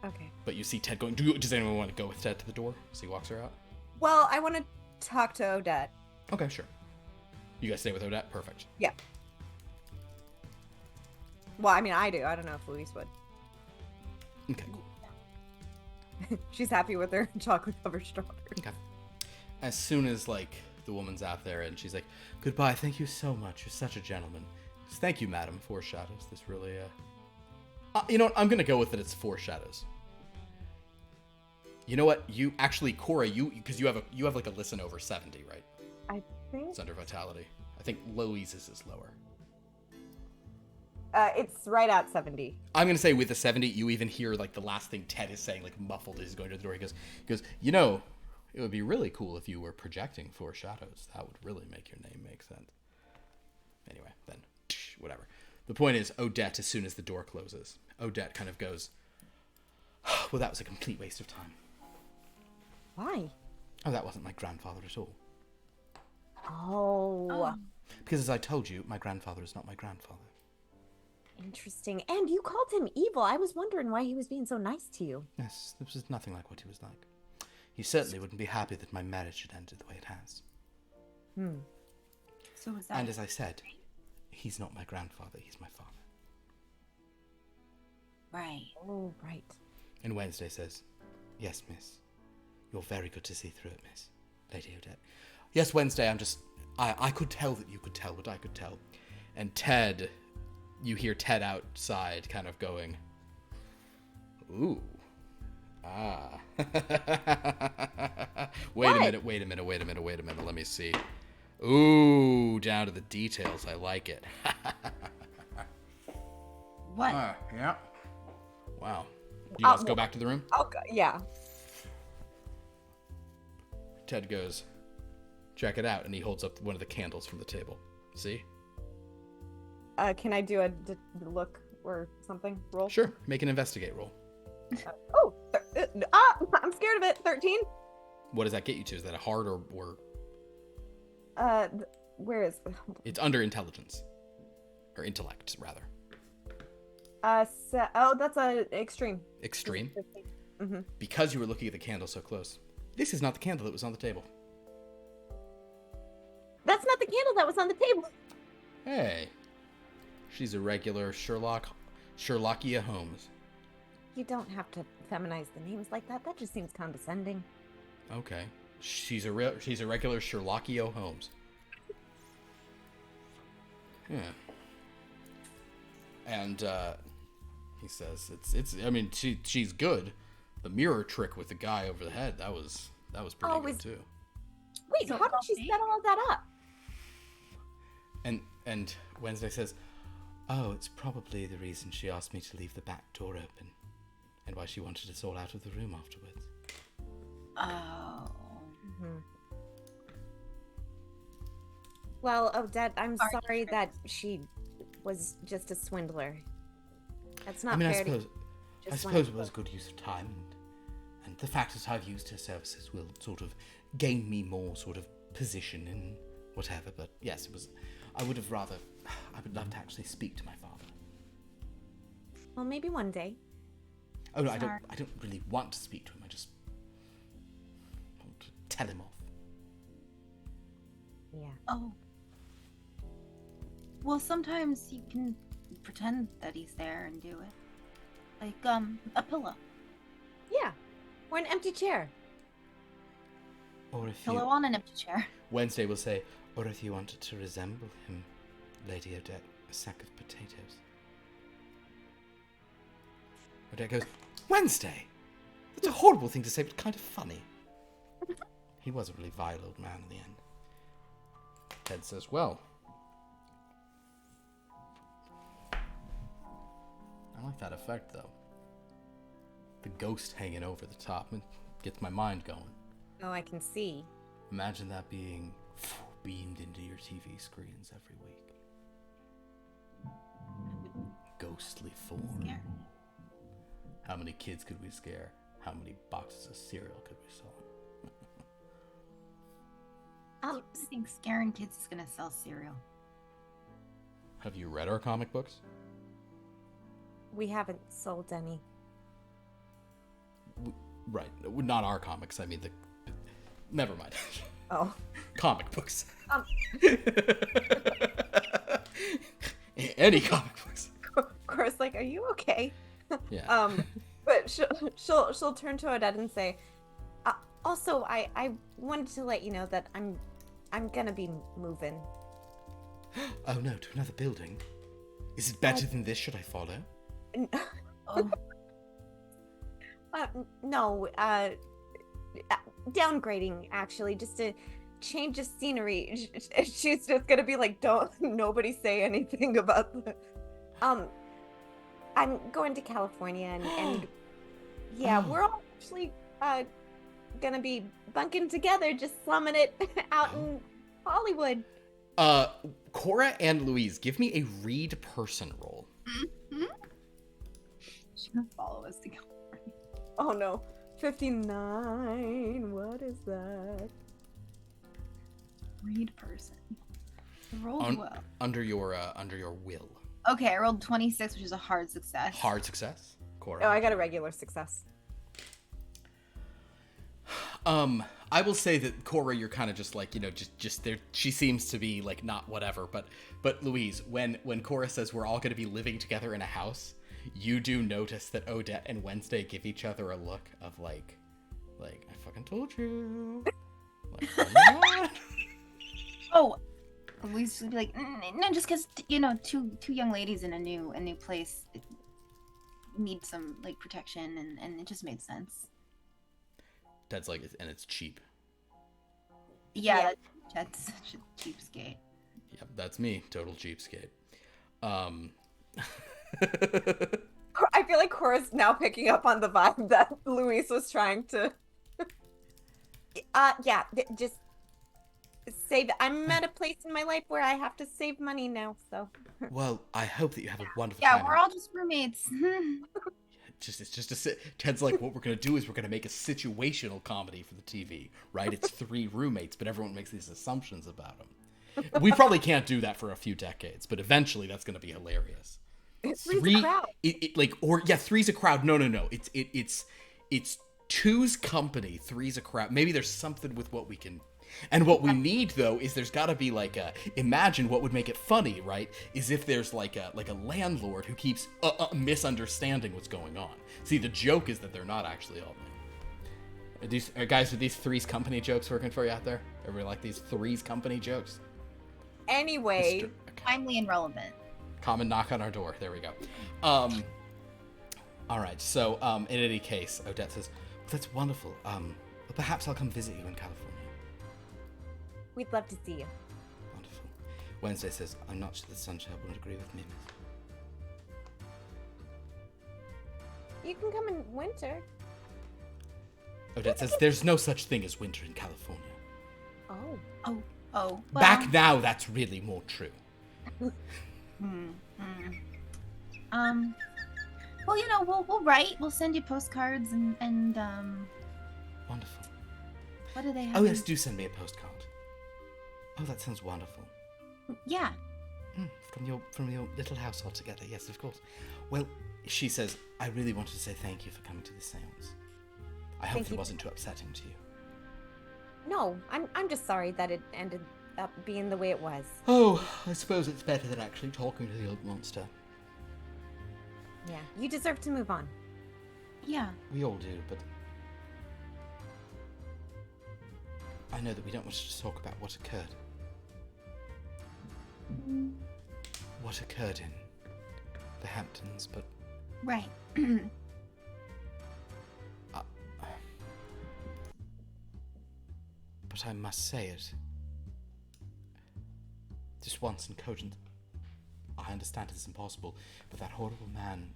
Okay. But you see Ted going, does anyone want to go with Ted to the door? So he walks her out. Well, I want to talk to Odette. Okay, sure. You guys stay with Odette? Perfect. Yeah. Well, I mean, I do. I don't know if Louise would. Okay. She's happy with her chocolate-covered strawberries. Okay. As soon as, like, the woman's out there and she's like, goodbye, thank you so much. You're such a gentleman. Thank you, Madam Foreshadows. This really, you know what? I'm going to go with it. It's Foreshadows. You know what? You actually, Cora, because you have like a listen over 70, right? I think It's under vitality. I think Louise's is lower. it's right at 70. I'm gonna say with the 70, you even hear like the last thing Ted is saying, like muffled as he's going to the door. He goes, you know, it would be really cool if you were projecting Foreshadows. That would really make your name make sense. Anyway, then whatever. The point is, Odette, as soon as the door closes, Odette kind of goes, well, that was a complete waste of time. Why? Oh, that wasn't my grandfather at all. Oh. Because as I told you, my grandfather is not my grandfather. Interesting. And you called him evil. I was wondering why he was being so nice to you. Yes, this was nothing like what he was like. He certainly wouldn't be happy that my marriage had ended the way it has. So is that? And as I said, he's not my grandfather, he's my father. Right. Oh, right. And Wednesday says, yes, miss. You're very good to see through it, miss. Lady Odette. Yes, Wednesday, I could tell that you could tell what I could tell. And Ted, you hear Ted outside kind of going, ooh. Ah. Wait a minute. Let me see. Ooh, down to the details. I like it. What? Yeah. Wow. You guys go well, back to the room? Yeah. Ted goes, check it out, and he holds up one of the candles from the table. See? Can I do a look or something? Roll? Sure. Make an investigate roll. I'm scared of it. 13? What does that get you to? Is that a hard or Where is... it's under intelligence. Or intellect, rather. That's a extreme. Extreme? Mm-hmm. Because you were looking at the candle so close. This is not the candle that was on the table. That's not the candle that was on the table. Hey. She's a regular Sherlockia Holmes. You don't have to feminize the names like that. That just seems condescending. Okay. She's a regular Sherlockia Holmes. Yeah. And he says I mean she's good. The mirror trick with the guy over the head, that was pretty good too. Wait, So how did she set all that up? And Wednesday says, oh, it's probably the reason she asked me to leave the back door open. And why she wanted us all out of the room afterwards. Oh. Mm-hmm. Well, Odette, I'm sorry that she was just a swindler. That's not fair. I suppose it was good use of time, and the fact that I've used her services will sort of gain me more sort of position in whatever. But yes, it was. I would love to actually speak to my father. Well, maybe one day. Oh no, I don't really want to speak to him. I just want to tell him off. Yeah. Oh. Well, sometimes you can pretend that he's there and do it. Like, a pillow. Yeah. Or an empty chair. Or if Pillow on an empty chair. Wednesday will say, or if you wanted to resemble him, Lady Odette, a sack of potatoes. Odette goes, Wednesday! That's a horrible thing to say, but kind of funny. He was a really vile old man in the end. Ted says, well. I like that effect, though. The ghost hanging over the top. It gets my mind going. Oh, I can see. Imagine that being beamed into your TV screens every week. Ghostly form. Scary. How many kids could we scare? How many boxes of cereal could we sell? I think scaring kids is gonna sell cereal. Have you read our comic books? We haven't sold any. Right. Not our comics. I mean, never mind. Oh. Comic books. Any comic books. Of course, like, are you okay? Yeah. But she'll turn to Odette and say, also, I wanted to let you know that I'm gonna be moving. Oh no, to another building? Is it better than this? Should I follow? Oh, No, downgrading, actually, just to change of scenery. She's just gonna be like, don't nobody say anything about the... I'm going to California, and yeah, we're all actually gonna be bunking together, just slumming it out in Hollywood. Cora and Louise, give me a read person roll. she's gonna follow us to California. Oh no, 59. What is that? Read person. I rolled well. Under your will. Okay, I rolled 26, which is a hard success. Hard success, Cora. Oh, I got a regular success. I will say that Cora, you're kind of just like, just there. She seems to be like not whatever, but Louise, when Cora says we're all going to be living together in a house, you do notice that Odette and Wednesday give each other a look of like I fucking told you. Like, oh my God. Oh, Louise would be like, no, just because two young ladies in a new place need some like protection, and it just made sense. That's like, and it's cheap. Yeah, that's such a cheapskate. Yep, that's me, total cheapskate. I feel like Cora's now picking up on the vibe that Luis was trying to... yeah, just save... I'm at a place in my life where I have to save money now, so... Well, I hope that you have a wonderful Yeah, time. we're all just roommates. It's just a Ted's like, what we're gonna do is we're gonna make a situational comedy for the TV, right? It's 3 roommates, but everyone makes these assumptions about them. We probably can't do that for a few decades, but eventually that's gonna be hilarious. Three's a crowd. Three's a crowd. No. It's two's company, three's a crowd. Maybe there's something with what we can. And what we need, though, is there's got to be like imagine what would make it funny, right? Is if there's like a landlord who keeps misunderstanding what's going on. See, the joke is that they're not actually all men. Are these Three's Company jokes working for you out there? Everybody like these Three's Company jokes? Anyway, Timely and relevant. Come and knock on our door. There we go. All right. So, in any case, Odette says, That's wonderful. Perhaps I'll come visit you in California. we'd love to see you. Wonderful. Wednesday says, I'm not sure that Sunshine wouldn't agree with me, miss. You can come in winter. Odette says, there's no such thing as winter in California. Oh. Oh. Well, Back now, that's really more true. Well, we'll write. We'll send you postcards and Wonderful. what do they have? Oh, yes, do send me a postcard. Oh, that sounds wonderful. Yeah. From your little house all together. Yes, of course. Well, she says, I really wanted to say thank you for coming to this seance. I hope it wasn't too upsetting to you. No, I'm just sorry that it ended up being the way it was. Oh, I suppose it's better than actually talking to the old monster. Yeah, you deserve to move on. Yeah. We all do, but I know that we don't want to talk about what occurred. What occurred in the Hamptons, but Right. but I must say it. Just once in Cogent, I understand it's impossible, but that horrible man,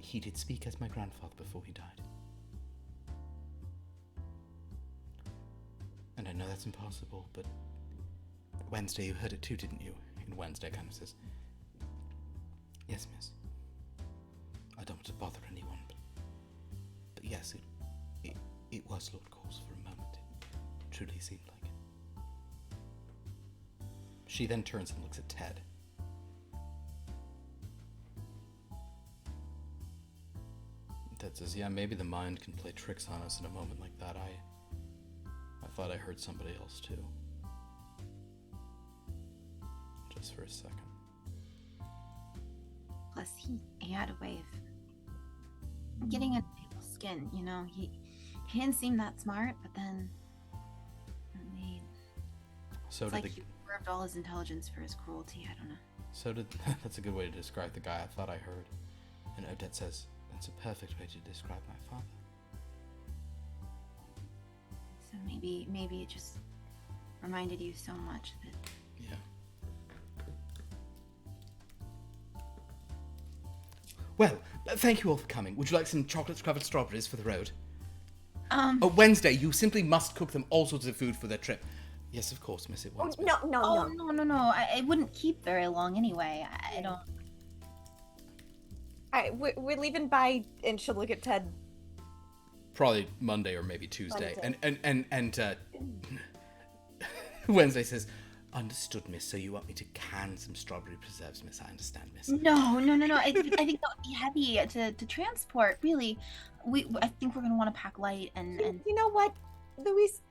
he did speak as my grandfather before he died. And I know that's impossible, but Wednesday, you heard it too, didn't you? And Wednesday kind of says, yes, miss. I don't want to bother anyone, but yes, it was Lord Course for a moment. It truly seemed like it. She then turns and looks at Ted. Ted says, yeah, maybe the mind can play tricks on us in a moment like that. I thought I heard somebody else too. Just for a second. Plus, he had a way of getting into people's skin, you know? He didn't seem that smart, but then So it's did like he reserved all his intelligence for his cruelty. I don't know. So did that's a good way to describe the guy I thought I heard. And Odette says, that's a perfect way to describe my father. So maybe it just reminded you so much that. Yeah. Well, thank you all for coming. Would you like some chocolate-covered strawberries for the road? Oh, Wednesday, you simply must cook them all sorts of food for their trip. Yes, of course, miss, it Oh, once. no. No. It wouldn't keep very long anyway. I don't. Alright, we're leaving by, and she'll look at Ted. Probably Monday or maybe Tuesday. Monday. And Wednesday says, understood, miss, so you want me to can some strawberry preserves, miss? I understand, miss. No. I think that would be heavy to transport. Really, I think we're gonna want to pack light and. You know what, Louise?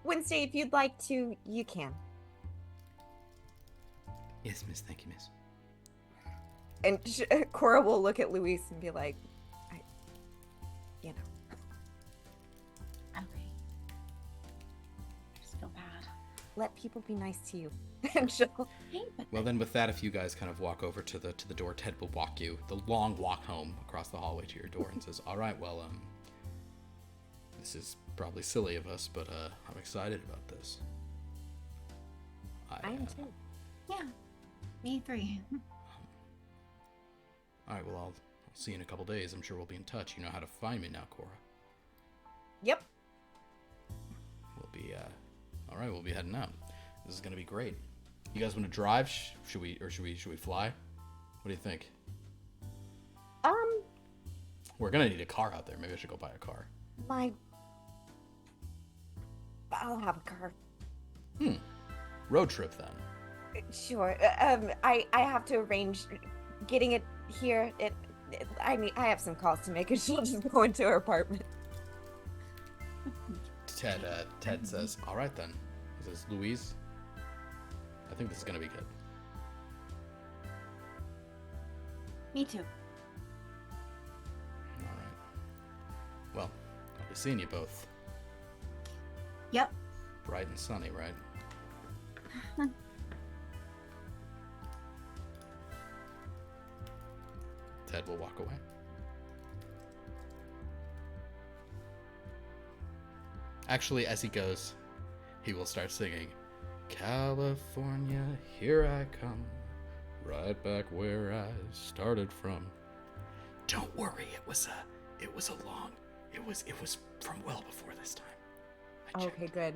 Wednesday, if you'd like to, you can. Yes, miss, thank you, miss. And Cora will look at Louise and be like, you know. Okay. I just feel bad. Let people be nice to you. And she'll... Well, then with that, if you guys kind of walk over to the door, Ted will walk you the long walk home across the hallway to your door and says, all right, well, this is probably silly of us, but I'm excited about this. I am too. Yeah. Me three. All right, well, I'll see you in a couple days. I'm sure we'll be in touch. You know how to find me now, Cora. Yep. We'll be, all right, we'll be heading out. This is gonna be great. You guys want to drive? Should we fly? What do you think? We're gonna need a car out there. Maybe I should go buy a car. I'll have a car. Road trip then. Sure. I have to arrange getting it here. I have some calls to make, and she'll just go into her apartment. Ted says, all right then. He says, Louise, I think this is gonna be good. Me too. All right. Well, I'll be seeing you both. Yep. Bright and sunny, right? Ted will walk away. Actually, as he goes, he will start singing, California, here I come, right back where I started from. Don't worry, it was from well before this time. I checked. Okay, good.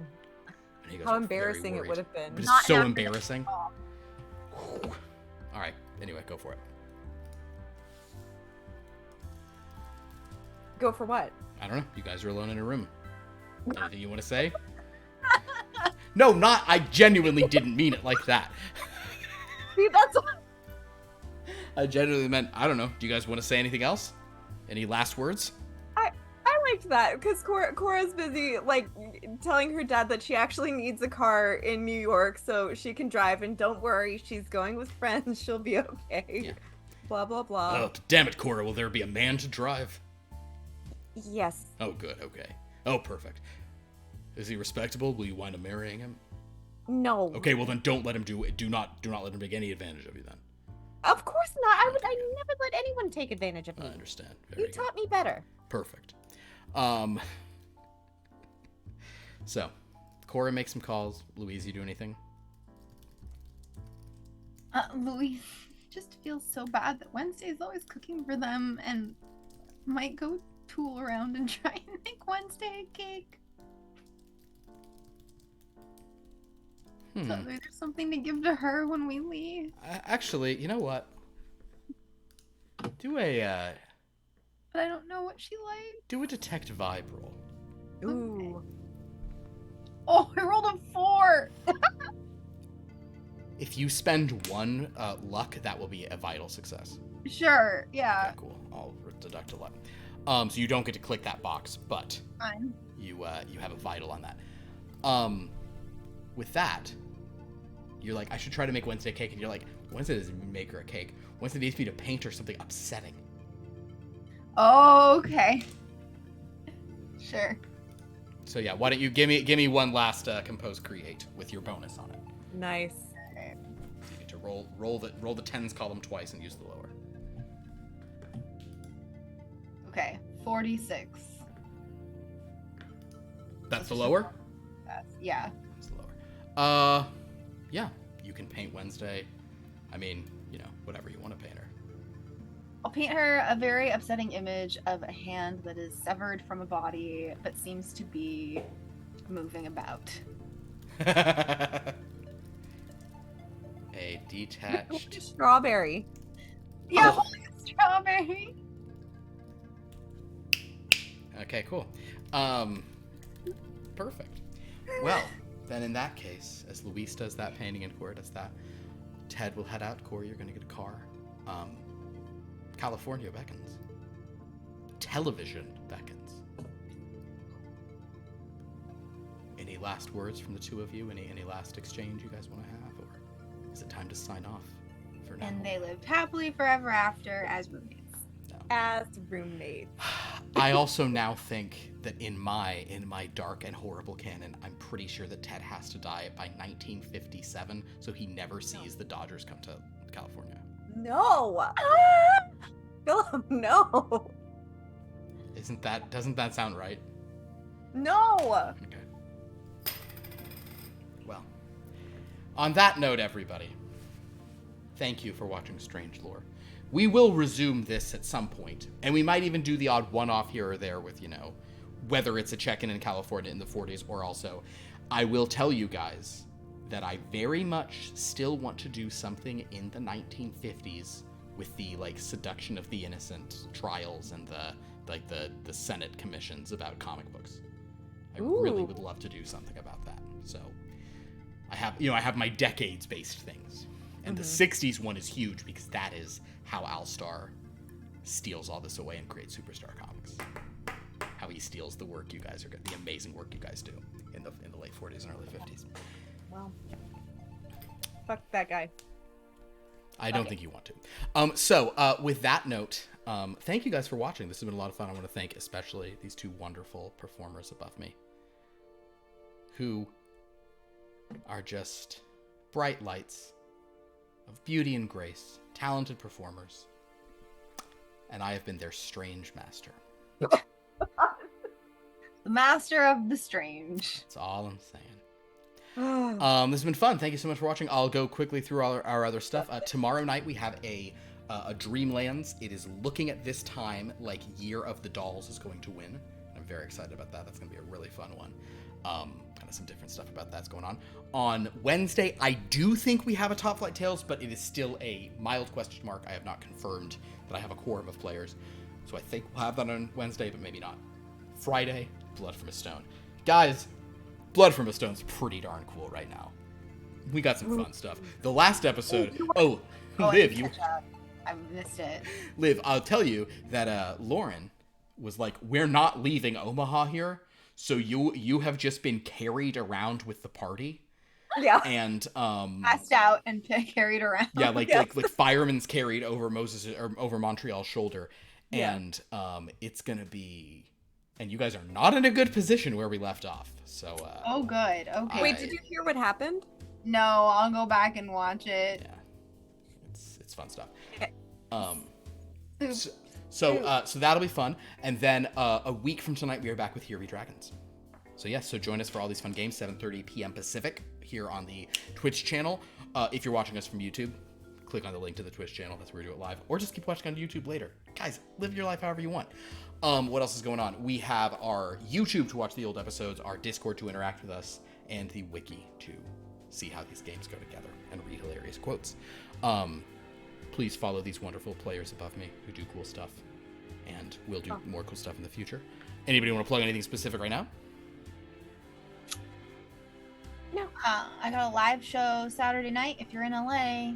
And he goes, How "I'm very embarrassing it worried." would have been. But Not it's so happening embarrassing. at all. All right. Anyway, go for it. Go for what? I don't know. You guys are alone in a room. Anything you want to say? No, not. I genuinely didn't mean it like that. See, that's I genuinely meant, I don't know. Do you guys want to say anything else? Any last words? I liked that because Cora's busy like telling her dad that she actually needs a car in New York so she can drive, and don't worry, she's going with friends. She'll be okay. Yeah. Blah blah blah. Oh, damn it, Cora. Will there be a man to drive? Yes. Oh, good. Okay. Oh, perfect. Is he respectable? Will you wind up marrying him? No. Okay, well then don't let him do it. Do not let him take any advantage of you then. Of course not. I never let anyone take advantage of me. I understand. Very You good. taught me better. Perfect. So, Cora makes some calls. Louise, you do anything? Louise just feels so bad that Wednesday's always cooking for them and might go tool around and try and make Wednesday a cake. So there's something to give to her when we leave. Actually, you know what? Do a But I don't know what she likes. do a detect vibe roll. Ooh. Oh, I rolled a 4. If you spend 1 luck, that will be a vital success. Sure, yeah. Okay, cool. I'll deduct a luck. So you don't get to click that box, but Fine. you have a vital on that. With that, you're like, I should try to make Wednesday cake, and you're like, Wednesday doesn't make her a cake. Wednesday needs me to paint her something upsetting. Oh, okay. Sure. So yeah, why don't you give me one last compose create with your bonus on it. Nice. You get to roll the tens column twice and use the lower. Okay, 46. That's the lower? Yeah. That's the lower. Yeah, you can paint Wednesday. I mean, whatever you want to paint her. I'll paint her a very upsetting image of a hand that is severed from a body but seems to be moving about. A detached. Strawberry. Yeah, Oh. holy strawberry. Okay, cool. Perfect. Well, then in that case, as Luis does that painting and Cora does that, Ted will head out. Corey, you're going to get a car. California beckons. Television beckons. Any last words from the two of you? Any last exchange you guys want to have? Or is it time to sign off for now? And they lived happily forever after as roommates. As roommates. I also now think that in my dark and horrible canon, I'm pretty sure that Ted has to die by 1957, so he never sees the Dodgers come to California. No. Philip, no. Doesn't that sound right? No. Okay. Well, on that note, everybody, thank you for watching Strange Lore. We will resume this at some point, and we might even do the odd one-off here or there with, whether it's a check-in in California in the 40s or also, I will tell you guys that I very much still want to do something in the 1950s with the, seduction of the innocent trials and the Senate commissions about comic books. I really would love to do something about that. So I have my decades-based things. And the 60s one is huge because that is how Al Star steals all this away and creates Superstar Comics. How he steals the work you guys the amazing work you guys do in the late 40s and early 50s. Well, fuck that guy. I don't think you want to. So with that note, thank you guys for watching. This has been a lot of fun. I want to thank especially these two wonderful performers above me, who are just bright lights of beauty and grace, talented performers, and I have been their strange master. The master of the strange. That's all I'm saying. This has been fun. Thank you so much for watching. I'll go quickly through our other stuff. Tomorrow night we have a Dreamlands. It is looking at this time like Year of the Dolls is going to win. I'm very excited about that. That's going to be a really fun one. Kind of some different stuff about that's going on. On Wednesday, I do think we have a Top Flight Tales, but it is still a mild question mark. I have not confirmed that I have a quorum of players. So I think we'll have that on Wednesday, but maybe not. Friday, Blood from a Stone. Guys, Blood from a Stone's pretty darn cool right now. We got some fun stuff. The last episode... Liv, I missed it. Liv, I'll tell you that Lauren was like, we're not leaving Omaha here, so you have just been carried around with the party. Yeah. And Passed out and carried around. yeah, like firemen's carried over over Montreal's shoulder. Yeah. And it's gonna be, and you guys are not in a good position where we left off. So Oh, good. Okay. Wait, did you hear what happened? No, I'll go back and watch it. yeah, it's fun stuff. Okay. So that'll be fun. And then a week from tonight, we are back with Here Be Dragons. So yes, so join us for all these fun games, 7:30 p.m. Pacific here on the Twitch channel. If you're watching us from YouTube, click on the link to the Twitch channel. That's where we do it live. Or just keep watching on YouTube later. Guys, live your life however you want. What else is going on? We have our YouTube to watch the old episodes, our Discord to interact with us, and the Wiki to see how these games go together and read hilarious quotes. Please follow these wonderful players above me who do cool stuff, and we'll do more cool stuff in the future. Anybody want to plug anything specific right now? No. I got a live show Saturday night. If you're in LA,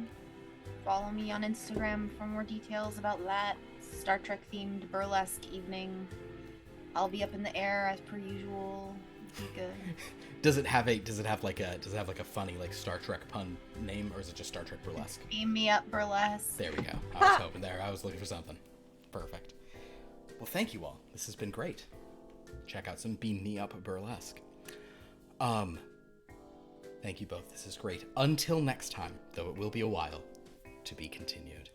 follow me on Instagram for more details about that. Star Trek themed burlesque evening. I'll be up in the air as per usual. It'll be good. Does it have like a funny like Star Trek pun name, or is it just Star Trek burlesque? Beam me up burlesque. There we go. I was hoping there. I was looking for something. Perfect. Well, thank you all. This has been great. Check out some Beam Me Up burlesque. Thank you both. This is great. Until next time, though it will be a while, to be continued.